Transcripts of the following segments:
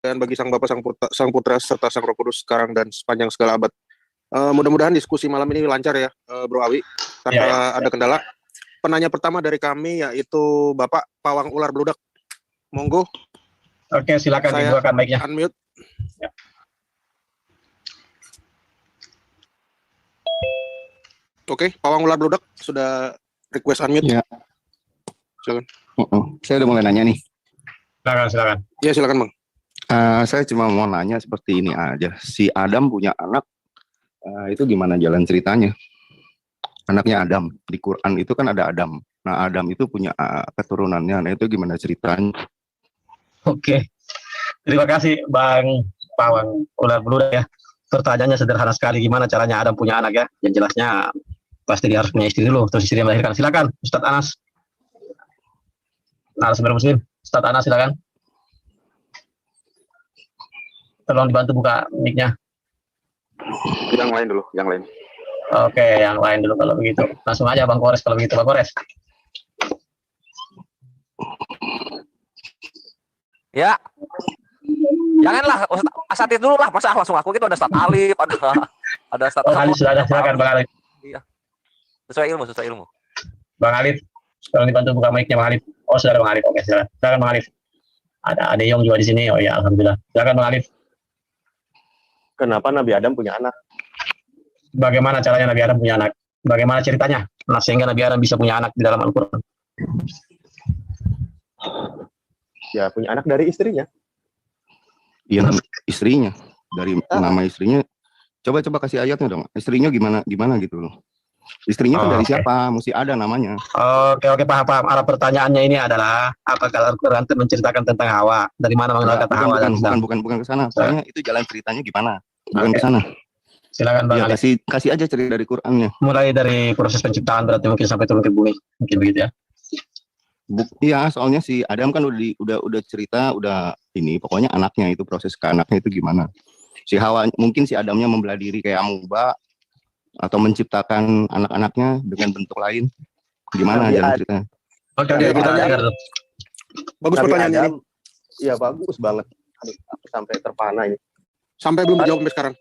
dan bagi Sang Bapa, Sang Putra, serta Sang Roh Kudus sekarang dan sepanjang segala abad. Mudah-mudahan diskusi malam ini lancar ya, Bro Awi, tanpa ada kendala. Penanya pertama dari kami yaitu Bapak Pawang Ular Bludak. Monggo. Oke, silakan dibukakan mic-nya. Unmute. Ya. Oke, Pawang Ular Bludak sudah request unmute. Ya. Silakan. Saya udah mulai nanya nih. Silakan. Ya, silakan Bang. Saya cuma mau nanya seperti ini aja. Si Adam punya anak, itu gimana jalan ceritanya? Anaknya Adam, di Quran itu kan ada Adam. Nah, Adam itu punya keturunannya, nah itu gimana ceritanya? Oke, terima kasih Bang Pawang Ular Bludak ya. Pertanyaannya sederhana sekali, gimana caranya Adam punya anak ya? Yang jelasnya pasti dia harus punya istri dulu, terus istrinya melahirkan. Silakan, Ustadz Anas. Narasumber Muslim, Ustadz Anas silakan. Tolong dibantu buka mic-nya. Yang lain dulu, yang lain. Oke, yang lain dulu kalau begitu. Langsung aja Bang Kores kalau begitu, Bang Kores. Ya, janganlah asatid dulu lah, masa langsung aku gitu ada Ustaz Alif, ada Ustaz Alif sudah ada, silakan Bang Alif. Iya. Sesuai ilmu. Bang Alif, tolong dibantu buka mic-nya Bang Alif. Oh, sudah ada Bang Alif. Oke, silakan Bang Alif. Ada Yong juga di sini. Oh ya, alhamdulillah. Silakan Bang Alif. Kenapa Nabi Adam punya anak? Bagaimana caranya Nabi Adam punya anak? Bagaimana ceritanya? Nah, sehingga Nabi Adam bisa punya anak di dalam Al-Quran. Ya, punya anak dari istrinya. Iya, istrinya. Dari nama istrinya. Coba kasih ayatnya dong. Istrinya gimana gitu loh. Istrinya kan dari siapa? Mesti ada namanya. Oke, paham. Arah pertanyaannya ini adalah apakah Al-Quran itu menceritakan tentang Hawa? Dari mana mengenal kata Hawa? Bukan ke sana. Soalnya itu jalan ceritanya gimana? Bukan ke sana. Silakan Bang ya, kasih aja cerita dari Qurannya. Mulai dari proses penciptaan berarti mungkin sampai turun ke bumi, mungkin begitu ya. Iya, soalnya si Adam kan udah cerita, ini pokoknya anaknya itu proses ke anaknya itu gimana. Si Hawa mungkin si Adamnya membelah diri kayak amuba atau menciptakan anak-anaknya dengan bentuk lain. Gimana jalan ceritanya? Oke, kita dengar. Bagus pertanyaan ini. Iya, bagus banget. Aduh, aku sampai terpana ini. Sampai belum dijawab sampai sekarang.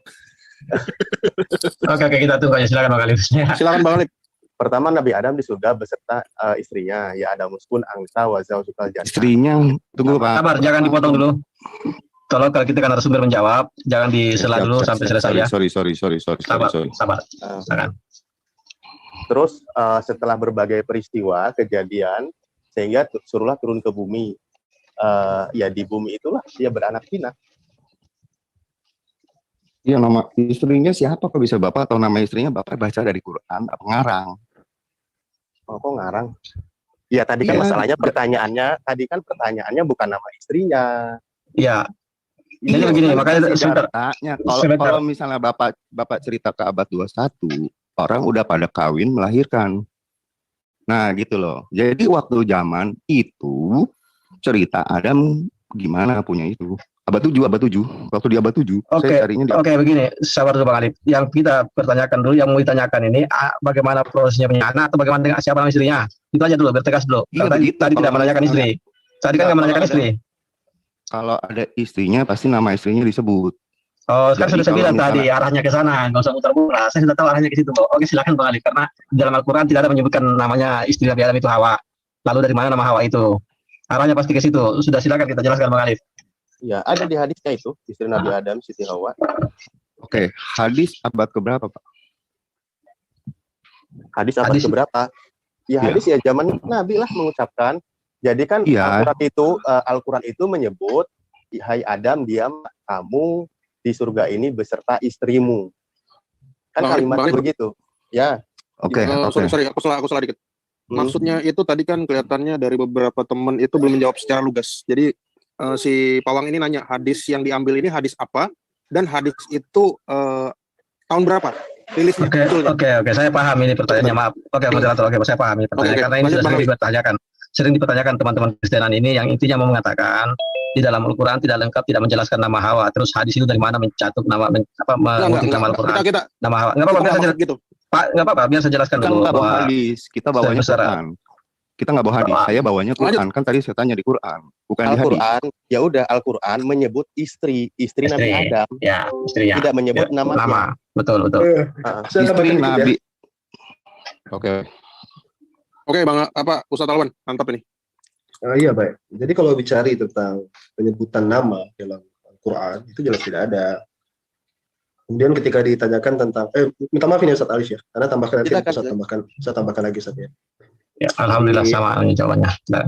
Oke, kita tunggu aja. Silakan Bang Alif. Silakan Bang Alif. Pertama Nabi Adam di surga beserta istrinya, ya Adamuskun angsa wazau sukal jannah. Istrinya, tunggu Pak. Sabar, jangan dipotong dulu. Tolong kalau kita kan narasumber menjawab, jangan disela dulu sampai selesai ya. Sorry. Sabar. Silakan. Terus setelah berbagai peristiwa, kejadian, sehingga suruhlah turun ke bumi. Ya di bumi itulah dia beranak pinak. Iya, nama istrinya siapa? Kok bisa Bapak atau nama istrinya Bapak baca dari Quran apa ngarang? Oh, kok ngarang? Ya tadi kan masalahnya pertanyaannya bukan nama istrinya. Iya. Jadi begini, makanya kalau misalnya Bapak cerita ke abad 21, orang udah pada kawin melahirkan. Nah, gitu loh. Jadi waktu zaman itu cerita Adam gimana punya itu? Abad 7. Waktu di abad 7. Oke, begini. Sabar dulu Bang Alif. Yang kita pertanyakan dulu, yang mau ditanyakan ini bagaimana prosesnya punya anak atau bagaimana dengan siapa nama istrinya? Itu aja dulu, bertegas dulu. Iya, tadi tidak menanyakan istri. Tadi kan nggak menanyakan istri. Kalau ada istrinya pasti nama istrinya disebut. Oh, kan sudah saya bilang tadi arahnya ke sana, nggak usah muter-muter. Saya sudah tahu arahnya ke situ. Oke, silakan Bang Alif. Karena di dalam Al-Quran tidak ada menyebutkan namanya istri Nabi Adam itu Hawa. Lalu dari mana nama Hawa itu? Arahnya pasti ke situ. Sudah, silakan kita jelaskan Bang Alif. Ya, ada di hadisnya itu, istri Nabi Adam, Siti Hawa. Oke, hadis abad keberapa, Pak? Hadis abad keberapa? Ya, hadis ya zaman Nabi lah mengucapkan. Jadi kan Al-Quran itu menyebut, hai Adam, diam kamu di surga ini beserta istrimu. Kan kalimatnya begitu. Ya. Oke. Sorry, aku salah dikit. Maksudnya itu tadi kan kelihatannya dari beberapa teman itu belum menjawab secara lugas. Jadi si Pawang ini nanya hadis yang diambil ini hadis apa dan hadis itu tahun berapa rilisnya? Oke, saya paham ini pertanyaannya, maaf. Oke, moderator, saya paham ini pertanyaan karena ini sudah sering dipertanyakan teman-teman Kristenan ini yang intinya mau mengatakan di dalam Al-Quran tidak lengkap, tidak menjelaskan nama Hawa. Terus hadis itu dari mana mencatuk mengutip nama Al-Quran? Nama Hawa. Enggak apa-apa, biar saya gitu. Pak, enggak apa-apa, biar saya jelaskan dulu. Kita bawa hadis, kita bawanya Quran. Kita nggak bawa hadis, saya bawanya Quran. Kan tadi saya tanya di Quran. bukan di hadis. Al-Quran, ya udah Al-Quran menyebut istri Nabi Adam. Ya, istrinya. Tidak menyebut nama. namanya. Betul. Istri Nabi. Oke. Oke, Bang Ustadz Alwan, mantap ini. Iya baik. Jadi kalau bicara tentang penyebutan nama dalam Al-Quran itu jelas tidak ada. Kemudian ketika ditanyakan tentang, minta maaf ini Ustadz Alif ya, karena tambahkan nanti saya tambahkan lagi Ustadz ya. Ya, alhamdulillah sama ini jawabannya. Nah.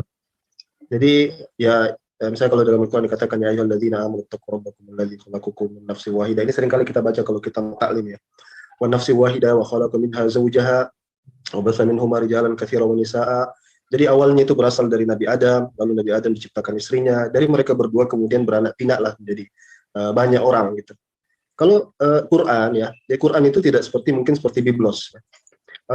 Jadi ya misalnya kalau dalam Al-Quran dikatakan ya ayyuhalladzina amanu taqurrabakum alladzi khalaqakum min nafsin wahidah. Ini seringkali kita baca kalau kita taklim ya. Wa nafsin wahidah wa khalaqa minha zawjaha wa batha minhuma rijalan katsiran wa nisaa. Jadi awalnya itu berasal dari Nabi Adam, lalu Nabi Adam diciptakan istrinya. Dari mereka berdua kemudian beranak pinaklah menjadi banyak orang gitu. Kalau Quran ya, Quran itu tidak mungkin seperti Biblos.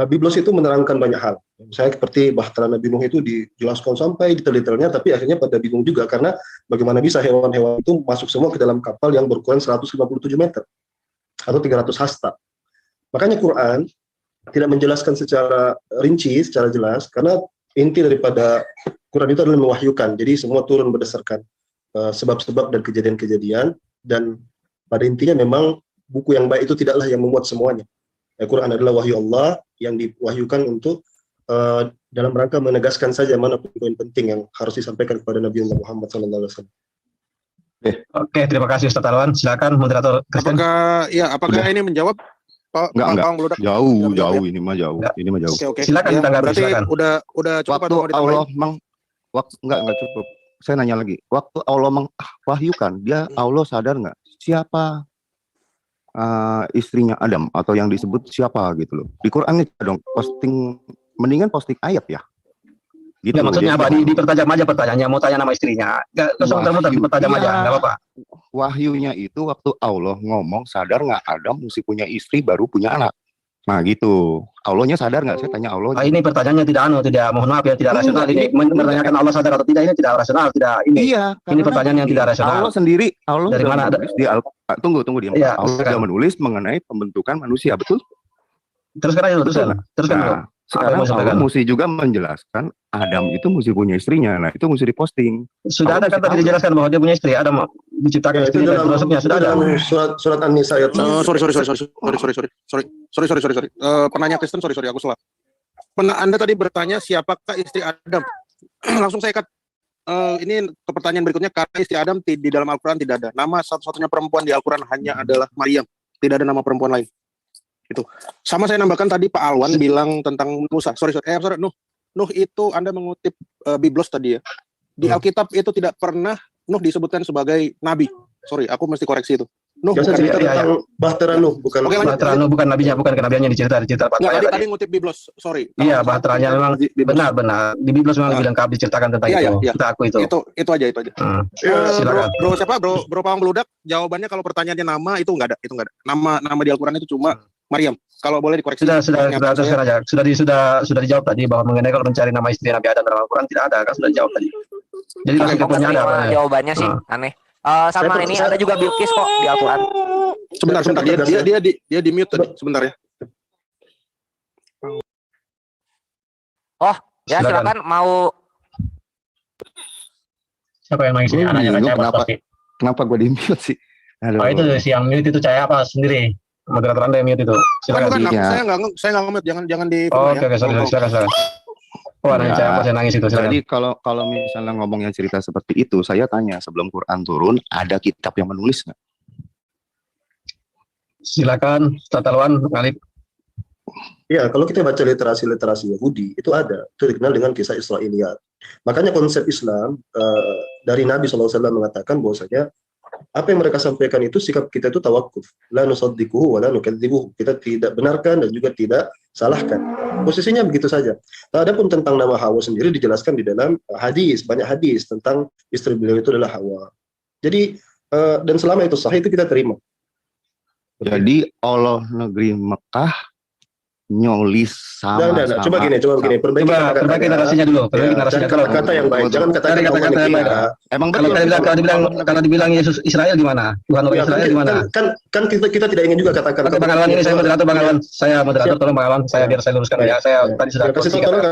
Biblos itu menerangkan banyak hal. Misalnya seperti Bahtera Nabi Nuh itu dijelaskan sampai detail-detailnya, tapi akhirnya pada bingung juga karena bagaimana bisa hewan-hewan itu masuk semua ke dalam kapal yang berukuran 157 meter atau 300 hasta. Makanya Quran tidak menjelaskan secara rinci, secara jelas, karena inti daripada Quran itu adalah mewahyukan. Jadi semua turun berdasarkan sebab-sebab dan kejadian-kejadian, dan pada intinya memang buku yang baik itu tidaklah yang memuat semuanya. Al-Quran adalah wahyu Allah yang diwahyukan untuk dalam rangka menegaskan saja mana poin penting yang harus disampaikan kepada Nabi Muhammad SAW. Oke, terima kasih Ustaz Alwan. Silakan moderator Kristen. Apakah ini menjawab? Enggak. Jauh ini mah jauh. Ini mah jauh. Oke. Silakan ditanggapi, silakan. Udah cukup waktu Allah enggak cukup. Saya nanya lagi. Waktu Allah mengwahyukan, Allah sadar nggak siapa istrinya Adam atau yang disebut siapa gitu loh. Di Quran itu dong mendingan posting ayat ya. Gitu. Ya, maksudnya apa? Dipertajam aja pertanyaannya, mau tanya nama istrinya. Enggak usah dipertajam aja, enggak apa-apa. Wahyunya itu waktu Allah ngomong sadar nggak Adam mesti punya istri baru punya anak. Nah gitu. Allahnya sadar nggak? Saya tanya Allah. Ini pertanyaannya tidak mohon maaf ya, tidak rasional. Ini menanyakan Allah sadar atau tidak, ini tidak rasional, tidak ini. Iya, ini pertanyaan yang tidak rasional. Allah dari mana ada di tunggu dia. Ya, Allah sudah menulis mengenai pembentukan manusia, betul? Teruskan. Sekarang Allah mesti juga menjelaskan Adam itu mesti punya istrinya. Nah, itu mesti diposting. Sudah ada kan tadi dijelaskan bahwa dia punya istri, Adam diciptakan istri dan maksudnya sudah ada. Surat An-Nisa ayat. Sorry. Penanya Kristen, sorry, aku salah. Anda tadi bertanya siapakah istri Adam? Langsung saya cut. Ini ke pertanyaan berikutnya, karena istri Adam di dalam Al-Quran tidak ada. Nama satu-satunya perempuan di Al-Quran hanya adalah Maryam. Tidak ada nama perempuan lain. Itu. Sama saya nambahkan tadi Pak Alwan bilang tentang Musa. Sorry, Nuh itu Anda mengutip Biblos tadi ya. Di Alkitab itu tidak pernah Nuh disebutkan sebagai nabi. Sorry, aku mesti koreksi itu. Nuh bukan tentang Bahtera Nuh, bukan Bahtera Nuh, bukan nabinya, bukan kenabiannya dicerita Bahtera. Tadi ngutip Biblos, sorry. Iya, Bahteranya memang benar. Di Biblos memang lebih lengkap diceritakan tentang itu. Kita aku itu. Itu aja. Silakan. Bro Pawang Beludak, jawabannya kalau pertanyaannya nama itu enggak ada. Nama di Al-Quran itu cuma Maryam. Kalau boleh dikoreksi. Sudah dijawab tadi bahwa mengenai kalau mencari nama istri Nabi Adam dalam Al-Quran tidak ada, kan sudah dijawab tadi. Jadi langsung punya ada. Jawabannya sih aneh. Sama ini ada juga Bilqis kok di Al-Quran. Sebentar. Dia di mute tadi. Sebentar ya. Oh, ya silakan mau. Siapa yang main sini? Anaknya Kenapa gue di mute sih? Itu si yang mute itu saya apa sendiri? Moderator Anda yang mute itu. Silakan. Saya nggak nge-mute, jangan di. Oke, silakan. Saya nangis itu. Jadi kalau misalnya ngomongnya cerita seperti itu, saya tanya sebelum Quran turun, ada kitab yang menulis nggak? Silakan, Ustaz Alwan, Alif. Ya, kalau kita baca literasi Yahudi, itu ada. Itu dikenal dengan kisah Israiliyat. Makanya konsep Islam dari Nabi SAW mengatakan bahwasanya apa yang mereka sampaikan itu sikap kita itu tawakuf. La nusaddiquhu wa la nukadzibuhu. Kita tidak benarkan dan juga tidak salahkan. Posisinya begitu saja. Adapun tentang nama Hawa sendiri dijelaskan di dalam hadis, banyak hadis tentang istri beliau itu adalah Hawa. Jadi dan selama itu sahih itu kita terima. Jadi Allah negeri Mekah nyolis sama. Coba gini, perbaiki narasinya dulu. Kata-kata yang baik, jangan katakan kata-kata yang baik. Emang kalau dibilang Yesus Israel gimana? Tuhan orang Israel gimana? Kan kita tidak ingin juga katakan. Oke, Bang Alwan, ini saya moderator, tolong Bang Alwan, saya biar saya luruskan ya. Saya tadi sudah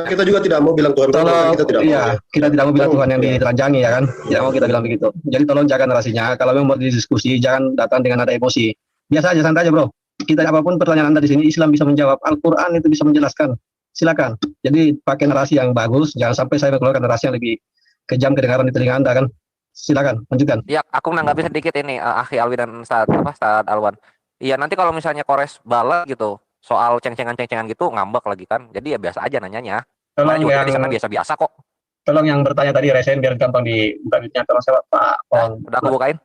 kita juga tidak mau bilang Tuhan. Kita tidak mau. Iya, kita tidak mau bilang Tuhan yang ditelanjangi ya kan. Tidak mau kita bilang begitu. Jadi tolong jaga narasinya. Kalau memang mau didiskusi, jangan datang dengan ada emosi. Biasa aja, santai aja, Bro. Kita apapun pertanyaan Anda di sini, Islam bisa menjawab, Al-Quran itu bisa menjelaskan. Silakan. Jadi pakai narasi yang bagus, jangan sampai saya mengeluarkan narasi yang lebih kejam kedengaran di telinga Anda kan. Silakan, lanjutkan. Ya, aku menanggapi sedikit ini, Akhi Alwi dan Ustaz Alwan. Iya, nanti kalau misalnya Kores balas gitu, soal ceng-cengan gitu, ngambek lagi kan. Jadi ya biasa aja nanyanya. Tolong juga yang di sana biasa-biasa kok. Tolong yang bertanya tadi resign biar gampang dibuka duitnya. Tolong saya Pak. Udah aku bukain.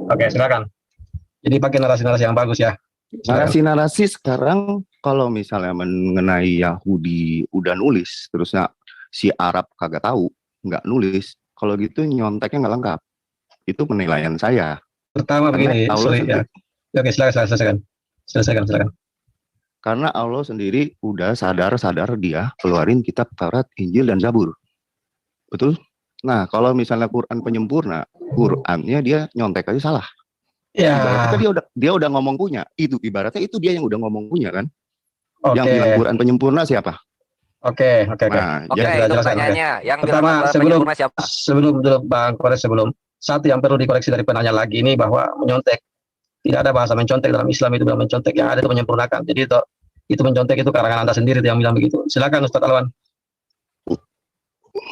Oke, silakan. Jadi pakai narasi-narasi yang bagus ya. Narasi-narasi sekarang kalau misalnya mengenai Yahudi udah nulis, terusnya si Arab kagak tahu, nggak nulis, kalau gitu nyonteknya nggak lengkap. Itu penilaian saya. Pertama begini, ya. Oke, silakan. Silakan. Karena Allah sendiri udah sadar dia keluarin kitab Taurat, Injil, dan Zabur. Betul? Nah, kalau misalnya Quran penyempurna, Qurannya dia nyontek aja salah. Ya. Ibaratnya dia udah ngomong punya. Itu ibaratnya itu dia yang udah ngomong punya kan. Yang bilang Quran penyempurna siapa? Oke. Nah, itu pertanyaannya. Yang pertama sebelum Bang Kores satu yang perlu dikoreksi dari penanya lagi ini bahwa menyontek. Tidak ada bahasa mencontek dalam Islam itu bilang mencontek, yang ada itu menyempurnakan. Jadi itu mencontek itu karangan Anda sendiri yang bilang begitu. Silakan Ustaz Alwan.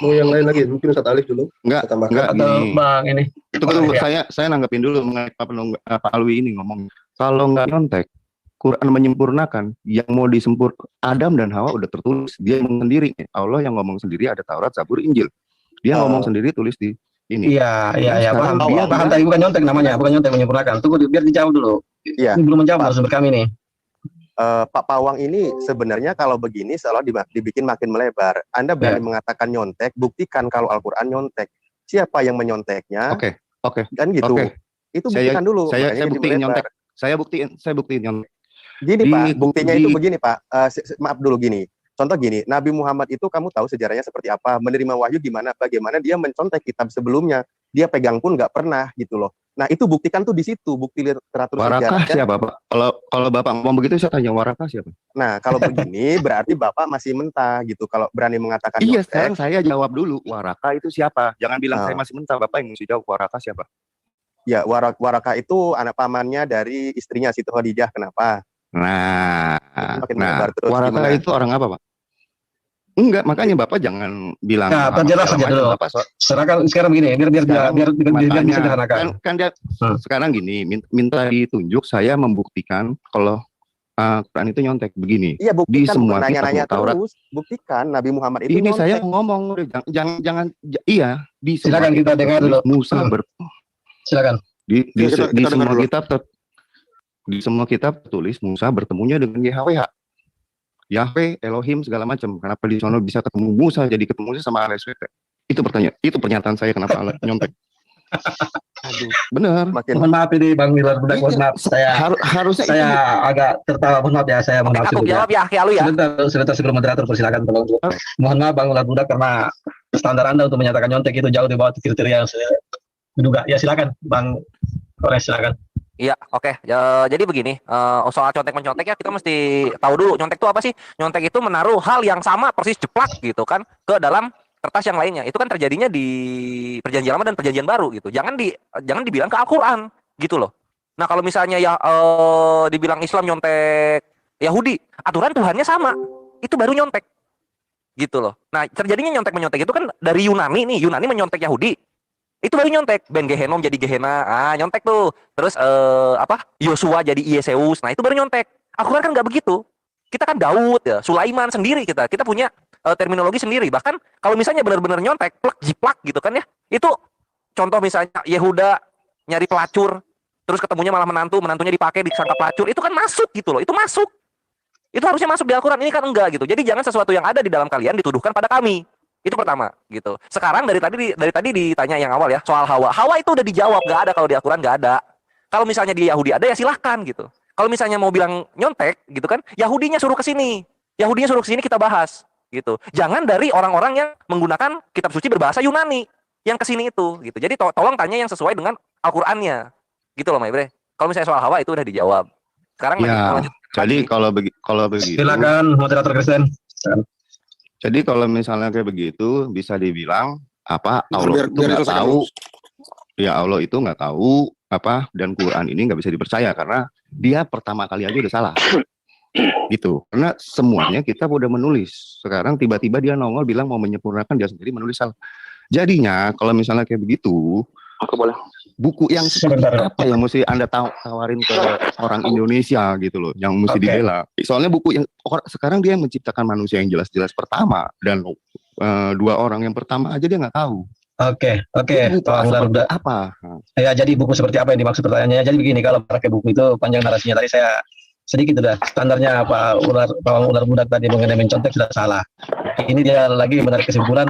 Mau yang lain lagi, mungkin Ustaz Alif dulu. Enggak atau gini. Bang ini. Tunggu, saya nanggepin dulu mengenai Pak Alwi ini ngomong. Kalau nggak nyontek, Quran menyempurnakan, yang mau Adam dan Hawa udah tertulis, dia ngomong sendiri. Allah yang ngomong sendiri, ada Taurat, Zabur, Injil. Dia ngomong sendiri, tulis di ini. Iya, paham tadi bukan nyontek namanya, bukan nyontek menyempurnakan. Tunggu biar dijawab dulu. Iya. Belum menjawab harus kami nih. Pak Pawang ini sebenarnya kalau begini seolah dibikin makin melebar. Anda berani mengatakan nyontek, buktikan kalau Al-Quran nyontek. Siapa yang menyonteknya? Oke. Dan gitu. Itu buktikan dulu. Saya buktiin nyontek. Saya buktiin nyontek. Gini Pak, buktinya itu begini Pak. Maaf dulu gini. Contoh gini, Nabi Muhammad itu kamu tahu sejarahnya seperti apa, menerima wahyu bagaimana dia mencontek kitab sebelumnya, dia pegang pun nggak pernah gitu loh. Nah itu buktikan tuh di situ, bukti literatur Warakah siapa Pak? Kalau Bapak ngomong begitu saya tanya Warakah siapa? Nah kalau begini berarti Bapak masih mentah gitu, kalau berani mengatakan iya sekarang saya jawab dulu, Warakah itu siapa? Jangan bilang saya masih mentah, Bapak yang mesti jawab Warakah siapa? Ya Warakah itu anak pamannya dari istrinya Siti Khadijah, kenapa? Nah Warakah itu orang apa Pak? Enggak, makanya Bapak jangan bilang. Nah, perjelas saja dulu. Sekarang begini, biar bisa disederhanakan. Kan dia sekarang gini, minta ditunjuk saya membuktikan kalau Quran itu nyontek begini. Iya, buktikan, di semua nanya terus, buktikan Nabi Muhammad itu ini nyontek. Saya ngomong, jangan iya, di silakan kita dengar dulu. Musa silakan. Di semua kitab tulis Musa bertemunya dengan YHWH. Yahweh, Elohim, segala macam. Kenapa di sana bisa ketemu Musa, jadi ketemu sama LSWT? Itu pernyataan saya kenapa nyontek. Aduh, benar. Mohon maaf ini Bang Milan, mohon maaf. Harusnya saya agak tertawa, mohon maaf ya. Saya mohon maaf. Aku jawab ya, Akhi Alwi ya. Sebentar sebelum moderator persilakan tolong. Mohon maaf Bang Milan Budak, karena standar Anda untuk menyatakan nyontek itu jauh di bawah kriteria yang saya menduga. Ya silakan Bang Kores, silakan. Iya, oke. Jadi begini, soal contek-mencontek ya kita mesti tahu dulu nyontek itu apa sih? Nyontek itu menaruh hal yang sama persis jeplak gitu kan ke dalam kertas yang lainnya. Itu kan terjadinya di Perjanjian Lama dan Perjanjian Baru gitu. Jangan dibilang ke Al-Qur'an gitu loh. Nah, kalau misalnya ya dibilang Islam nyontek Yahudi, aturan Tuhannya sama. Itu baru nyontek. Gitu loh. Nah, terjadinya nyontek-menyontek itu kan dari Yunani nih. Yunani menyontek Yahudi. Itu baru nyontek. Ben Gehenom jadi Gehenna, nyontek tuh. Terus Yosua jadi Yeseus, nah itu baru nyontek. Al-Quran kan nggak begitu. Kita kan Daud ya, Sulaiman sendiri kita punya terminologi sendiri. Bahkan kalau misalnya benar-benar nyontek, plek jiplak gitu kan ya. Itu contoh misalnya Yehuda nyari pelacur, terus ketemunya malah menantunya dipakai disangka pelacur, itu kan masuk gitu loh. Itu masuk. Itu harusnya masuk di Al-Quran, ini kan enggak gitu. Jadi jangan sesuatu yang ada di dalam kalian dituduhkan pada kami. Itu pertama gitu. Sekarang dari tadi ditanya yang awal ya soal Hawa. Hawa itu udah dijawab, nggak ada kalau di Al-Quran, nggak ada. Kalau misalnya di Yahudi ada ya silahkan gitu. Kalau misalnya mau bilang nyontek gitu kan, Yahudinya suruh ke sini. Yahudinya suruh ke sini kita bahas gitu. Jangan dari orang-orang yang menggunakan kitab suci berbahasa Yunani yang ke sini itu gitu. Jadi tolong tanya yang sesuai dengan Al-Qur'annya. Gitu loh, Maibre. Kalau misalnya soal hawa itu udah dijawab. Sekarang ya, jadi kalau begitu silakan moderator Kristen. Jadi kalau misalnya kayak begitu bisa dibilang apa Allah Biar- itu biar nggak diselesaikan tahu, dulu. ya Allah itu nggak tahu apa dan Quran ini nggak bisa dipercaya karena dia pertama kali aja udah salah gitu. Karena semuanya kita udah menulis. Sekarang tiba-tiba dia nongol bilang mau menyempurnakan, dia sendiri menulis salah. Jadinya kalau misalnya kayak begitu, Aku boleh. buku yang seperti Sebentar. apa yang mesti Anda tawarin ke orang Indonesia gitu loh, yang mesti Oke. dibela. Soalnya buku yang sekarang dia yang menciptakan manusia yang jelas-jelas pertama dan dua orang yang pertama aja dia nggak tahu. Oke, Buku Pak seperti udah. apa? Ya, jadi buku seperti apa yang dimaksud pertanyaannya? Jadi begini, kalau pakai buku itu panjang narasinya. Tadi saya sedikit udah standarnya Pak ular budak tadi mengenai mencontek sudah salah. Ini dia lagi menarik kesimpulan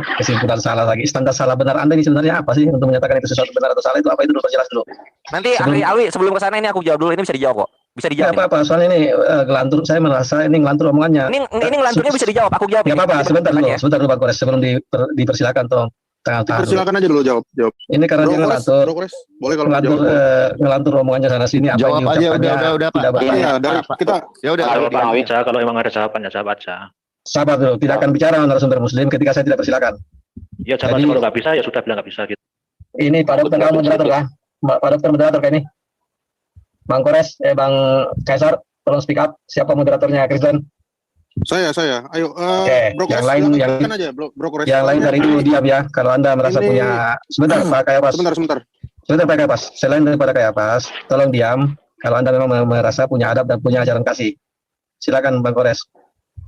salah lagi. Standar salah benar Anda ini sebenarnya apa sih untuk menyatakan itu sesuatu benar atau salah itu apa itu dulu perjelas dulu. Nanti Akhi Alwi sebelum ke sana ini aku jawab dulu, ini bisa dijawab kok. Bisa Nggak dijawab. apa-apa, soalnya ini ngelantur, saya merasa ini ngelantur omongannya. Ini ngelanturnya bisa dijawab, aku jawab. Nggak ini. apa-apa, sebentar dulu Pak Kores, sebelum dipersilakan tolong. Tahan dulu. Silakan aja dulu jawab. Ini karena dia ngelantur, Bro Kores, boleh kalau mau jawab. ngelantur omongannya sana sini. Apa Jawab yang aja, diucapkannya udah, Pak. tidak benar. Iya, dari kita Ya udah. Kalau Bang Awi, kalau memang ada jawabannya jawab aja. Sabar dulu, tidak akan bicara narasumber muslim ketika saya tidak persilakan. Ya jawab aja, kalau nggak bisa ya sudah bilang nggak bisa gitu. Ini Pak Dokter kamu moderator lah. Pak Dokter moderator kayak ini. Bang Kores, Bang Kaisar, tolong speak up. Siapa moderatornya Kristen? saya. Ayo, Oke, Bro yang Kores, lain silakan aja, Bro Kores. Yang lain dari itu diam ya. Kalau Anda merasa Ini- punya sebentar Pak Kayapas. Sebentar. Sebentar Pak Kayapas. Selain daripada Kayapas, tolong diam. Kalau Anda memang merasa punya adab dan punya ajaran kasih. Silakan Bang Kores.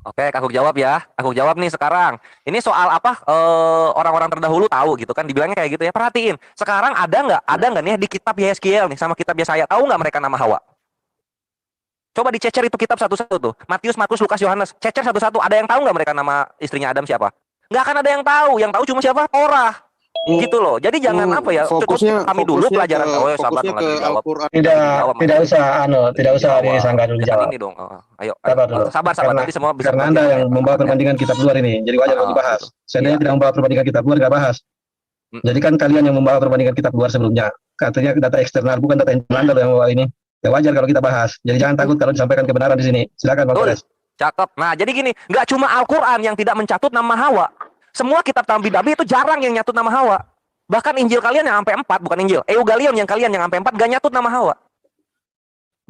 Oke, aku jawab ya. Aku jawab nih sekarang. Ini soal apa? Orang-orang terdahulu tahu gitu kan, dibilangnya kayak gitu ya. Perhatiin. Sekarang ada nggak nih di kitab Yeskiel nih sama kitab Yesaya, tahu nggak mereka nama Hawa? Coba dicecer itu kitab satu-satu tuh. Matius, Markus, Lukas, Yohanes. Cecer satu-satu. Ada yang tahu nggak mereka nama istrinya Adam siapa? Nggak akan ada yang tahu. Yang tahu cuma siapa? Torah. Gitu loh. Jadi jangan apa ya? Fokusnya kami dulu pelajaran. Sabar fokusnya dong, ke lagi dijawab. Al-Quran. Tidak usah disangka dulu Jangan dijawab. ini dong. Ayo, Sabar dulu. sabar. Karena- Nanti semua bisa. Karena Anda yang membawa perbandingan kitab luar ini, jadi wajar kalau dibahas. Seandainya tidak membawa perbandingan kitab luar, nggak bahas. Jadi kan kalian yang membawa perbandingan kitab luar sebelumnya, katanya data eksternal, bukan data internal Anda loh yang membawa ini. Ya wajar kalau kita bahas. Jadi jangan takut kalau disampaikan kebenaran di sini. Silakan Bang Betul. Kores. Cakep. Nah, jadi gini, nggak cuma Al-Quran yang tidak mencatut nama Hawa. Semua kitab Nabi itu jarang yang nyatut nama Hawa. Bahkan Injil kalian yang sampai 4, bukan Injil. Eugalion yang kalian yang sampai 4 gak nyatut nama Hawa.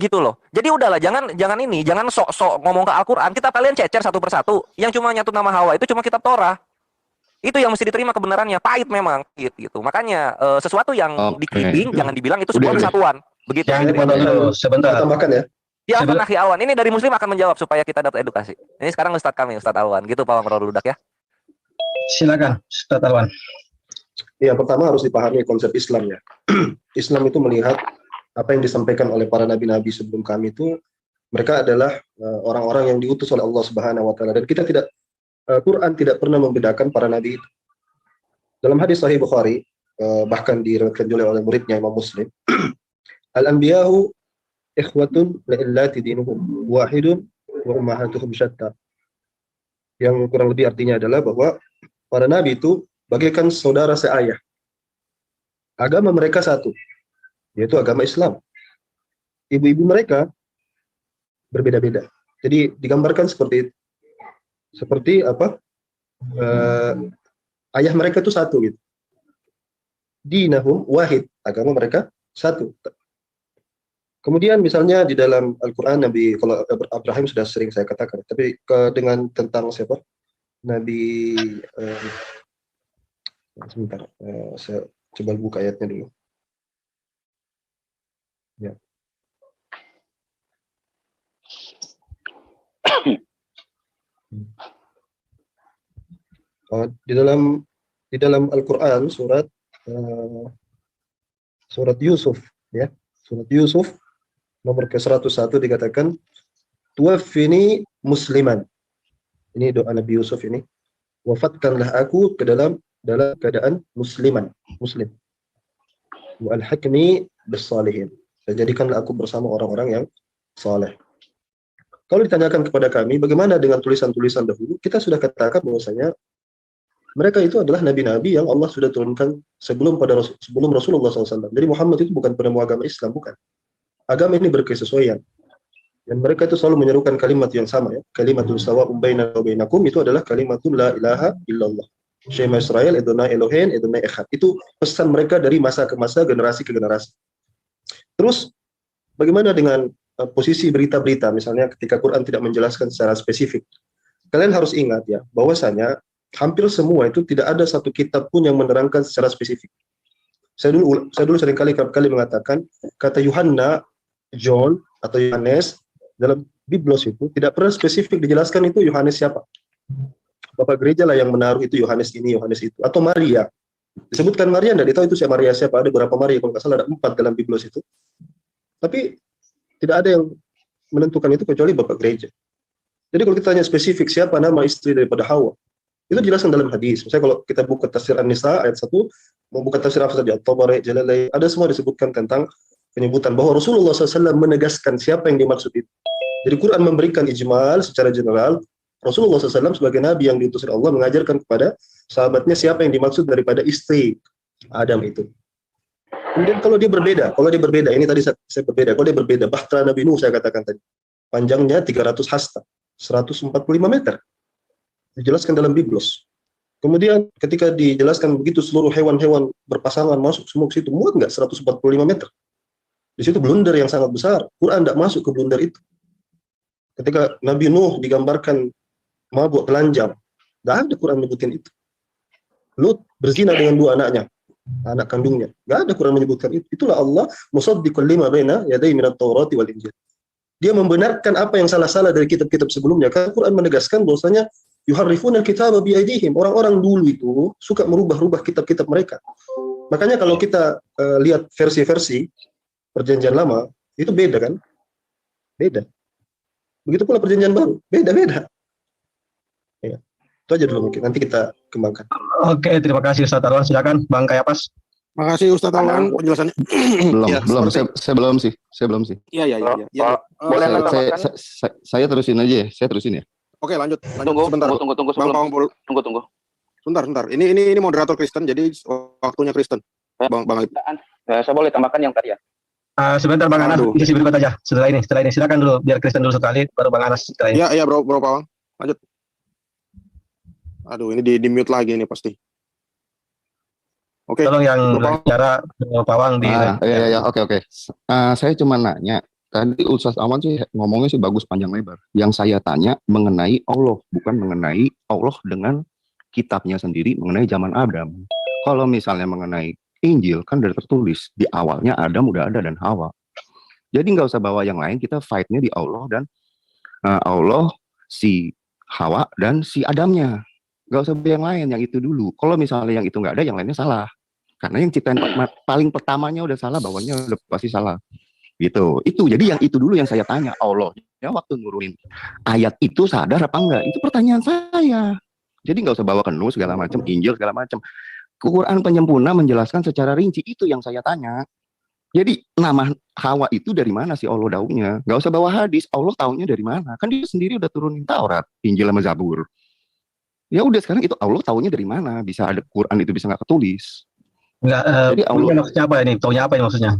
Gitu loh. Jadi udahlah, jangan sok-sok ngomong ke Al-Quran. Kitab kalian cecer satu persatu. Yang cuma nyatut nama Hawa itu cuma kitab Torah. Itu yang mesti diterima kebenarannya. Pahit memang gitu. Makanya sesuatu yang dikritik jangan dibilang itu sebuah kesatuan. Begitu. Jangan dipotong dulu, sebentar. Kita tambahkan ya. Ya, Akhi Alwan. Ini dari Muslim akan menjawab supaya kita dapat edukasi. Ini sekarang Ustadz kami, Ustadz Alwan. Gitu Pak Wang Ludak ya. Silakan, Ustaz Alwan. Ya, pertama harus dipahami konsep Islam ya. Islam itu melihat apa yang disampaikan oleh para nabi-nabi sebelum kami itu, mereka adalah orang-orang yang diutus oleh Allah Subhanahu wa taala, dan kita tidak Quran tidak pernah membedakan para nabi itu. Dalam hadis Sahih Bukhari, bahkan diriwayatkan juga oleh muridnya Imam Muslim, al-anbiya'u ikhwatun la'illati dinuhum wahidun wa ummahatuhum syatta. Yang kurang lebih artinya adalah bahwa para nabi itu bagaikan saudara seayah. Agama mereka satu, yaitu agama Islam. Ibu-ibu mereka berbeda-beda. Jadi digambarkan seperti itu. Seperti apa? Ayah mereka itu satu gitu. Dinahum wahid, agama mereka satu. Kemudian misalnya di dalam Al-Quran, Nabi, kalau Abraham sudah sering saya katakan, tapi dengan tentang siapa? Nabi, sebentar, saya coba buka ayatnya dulu. Ya. Di dalam Al-Quran surat Yusuf, ya, surat Yusuf nomor ke-101 dikatakan tuwaffini musliman. Ini doa Nabi Yusuf ini. Wafatkanlah aku ke dalam keadaan muslim. Wa alhaqni bis salihin. Dan jadikanlah aku bersama orang-orang yang saleh. Kalau ditanyakan kepada kami, bagaimana dengan tulisan-tulisan dahulu, kita sudah katakan bahwasanya mereka itu adalah nabi-nabi yang Allah sudah turunkan sebelum Rasulullah SAW. Jadi Muhammad itu bukan penemu agama Islam, bukan. Agama ini berkesesuaian. Dan mereka itu selalu menyerukan kalimat yang sama, ya. Kalimatul sawa'un baina wa bainakum, itu adalah kalimatul la ilaha illallah. Syema Israel, Edona Elohen, Edona Echad. Itu pesan mereka dari masa ke masa, generasi ke generasi. Terus, bagaimana dengan posisi berita-berita, misalnya ketika Quran tidak menjelaskan secara spesifik. Kalian harus ingat ya, bahwasanya hampir semua itu tidak ada satu kitab pun yang menerangkan secara spesifik. Saya dulu seringkali mengatakan, kata Yohanna, John, atau Yohanes, dalam Biblos itu tidak pernah spesifik dijelaskan itu Yohanes siapa. Bapak gereja lah yang menaruh itu Yohanes ini, Yohanes itu. Atau Maria. Disebutkan Maria, tidak ditahu itu siapa Maria siapa. Ada berapa Maria, kalau nggak salah ada 4 dalam Biblos itu. Tapi tidak ada yang menentukan itu kecuali Bapak gereja. Jadi kalau kita tanya spesifik siapa nama istri daripada Hawa, itu dijelaskan dalam hadis. Misalnya kalau kita buka tafsir An-Nisa ayat 1, mau buka tafsir apa saja, At-Tabari, Jalalain, ada semua disebutkan tentang penyebutan bahwa Rasulullah SAW menegaskan siapa yang dimaksud itu. Jadi Quran memberikan ijmal secara general, Rasulullah SAW sebagai Nabi yang diutus oleh Allah mengajarkan kepada sahabatnya siapa yang dimaksud daripada istri Adam itu. Kemudian kalau dia berbeda, ini tadi saya berbeda, kalau dia berbeda, Bahtera Nabi Nuh saya katakan tadi, panjangnya 300 hasta, 145 meter, dijelaskan dalam Biblos. Kemudian ketika dijelaskan begitu seluruh hewan-hewan berpasangan masuk semua ke situ, muat nggak 145 meter? Di situ blunder yang sangat besar, Quran tidak masuk ke blunder itu. Ketika Nabi Nuh digambarkan mabuk telanjang, nggak ada Quran menyebutin itu. Lut berzina dengan 2 anaknya, anak kandungnya. Nggak ada Quran menyebutkan itu. Itulah Allah musaddiqul lima baina yadayhi minat Taurati wal Injil. Dia membenarkan apa yang salah-salah dari kitab-kitab sebelumnya. Karena Quran menegaskan bahwasanya yuharrifuna al-kitaba bi aydihim. Orang-orang dulu itu suka merubah-rubah kitab-kitab mereka. Makanya kalau kita lihat versi-versi Perjanjian Lama, itu beda kan? Beda. Begitu pula Perjanjian Baru, beda-beda. Ya. Itu aja dulu mungkin, nanti kita kembangkan. Oke, terima kasih Ustaz Arwan. Silakan Bang Kayapas. Makasih Ustaz Arwan penjelasannya. Saya belum sih. Iya. Boleh saya terusin aja ya. Saya terusin ya. Oke, lanjut. Tunggu. Tunggu. Sebentar. Ini moderator Kristen, jadi waktunya Kristen. Bang Alip. Saya boleh tambahkan yang tadi ya. Sebentar Bang Anas, isi berikut aja. Setelah ini silakan dulu biar Kristen dulu sekali, baru Bang Anas setelah ini. Iya bro Pawang. Lanjut. Aduh, ini di mute lagi ini pasti. Oke. Tolong yang bicara Pawang di. Iya, oke. Saya cuma nanya. Tadi Ustaz Awan sih ngomongnya sih bagus panjang lebar. Yang saya tanya mengenai Allah, bukan mengenai Allah dengan kitabnya sendiri mengenai zaman Adam. Kalau misalnya mengenai Injil kan udah tertulis di awalnya Adam udah ada dan Hawa. Jadi nggak usah bawa yang lain, kita fight-nya di Allah dan Allah, si Hawa dan si Adamnya. Nggak usah bawa yang lain, yang itu dulu. Kalau misalnya yang itu nggak ada, yang lainnya salah. Karena yang ciptaan paling pertamanya udah salah, bawahnya udah pasti salah. Gitu. Itu jadi yang itu dulu yang saya tanya, Allah ya waktu nurunin ayat itu sadar apa enggak? Itu pertanyaan saya. Jadi nggak usah bawa ke Nuh segala macam, Injil segala macam. Quran penyempurna menjelaskan secara rinci, itu yang saya tanya. Jadi nama Hawa itu dari mana sih Allah daunya? Nggak usah bawa hadis, Allah taunya dari mana? Kan dia sendiri udah turunin Taurat, Injil sama Zabur. Ya udah sekarang itu Allah taunya dari mana? Bisa ada Quran itu bisa nggak ketulis? Enggak. Jadi Allah maksudnya apa ini? Taunya apa ini maksudnya?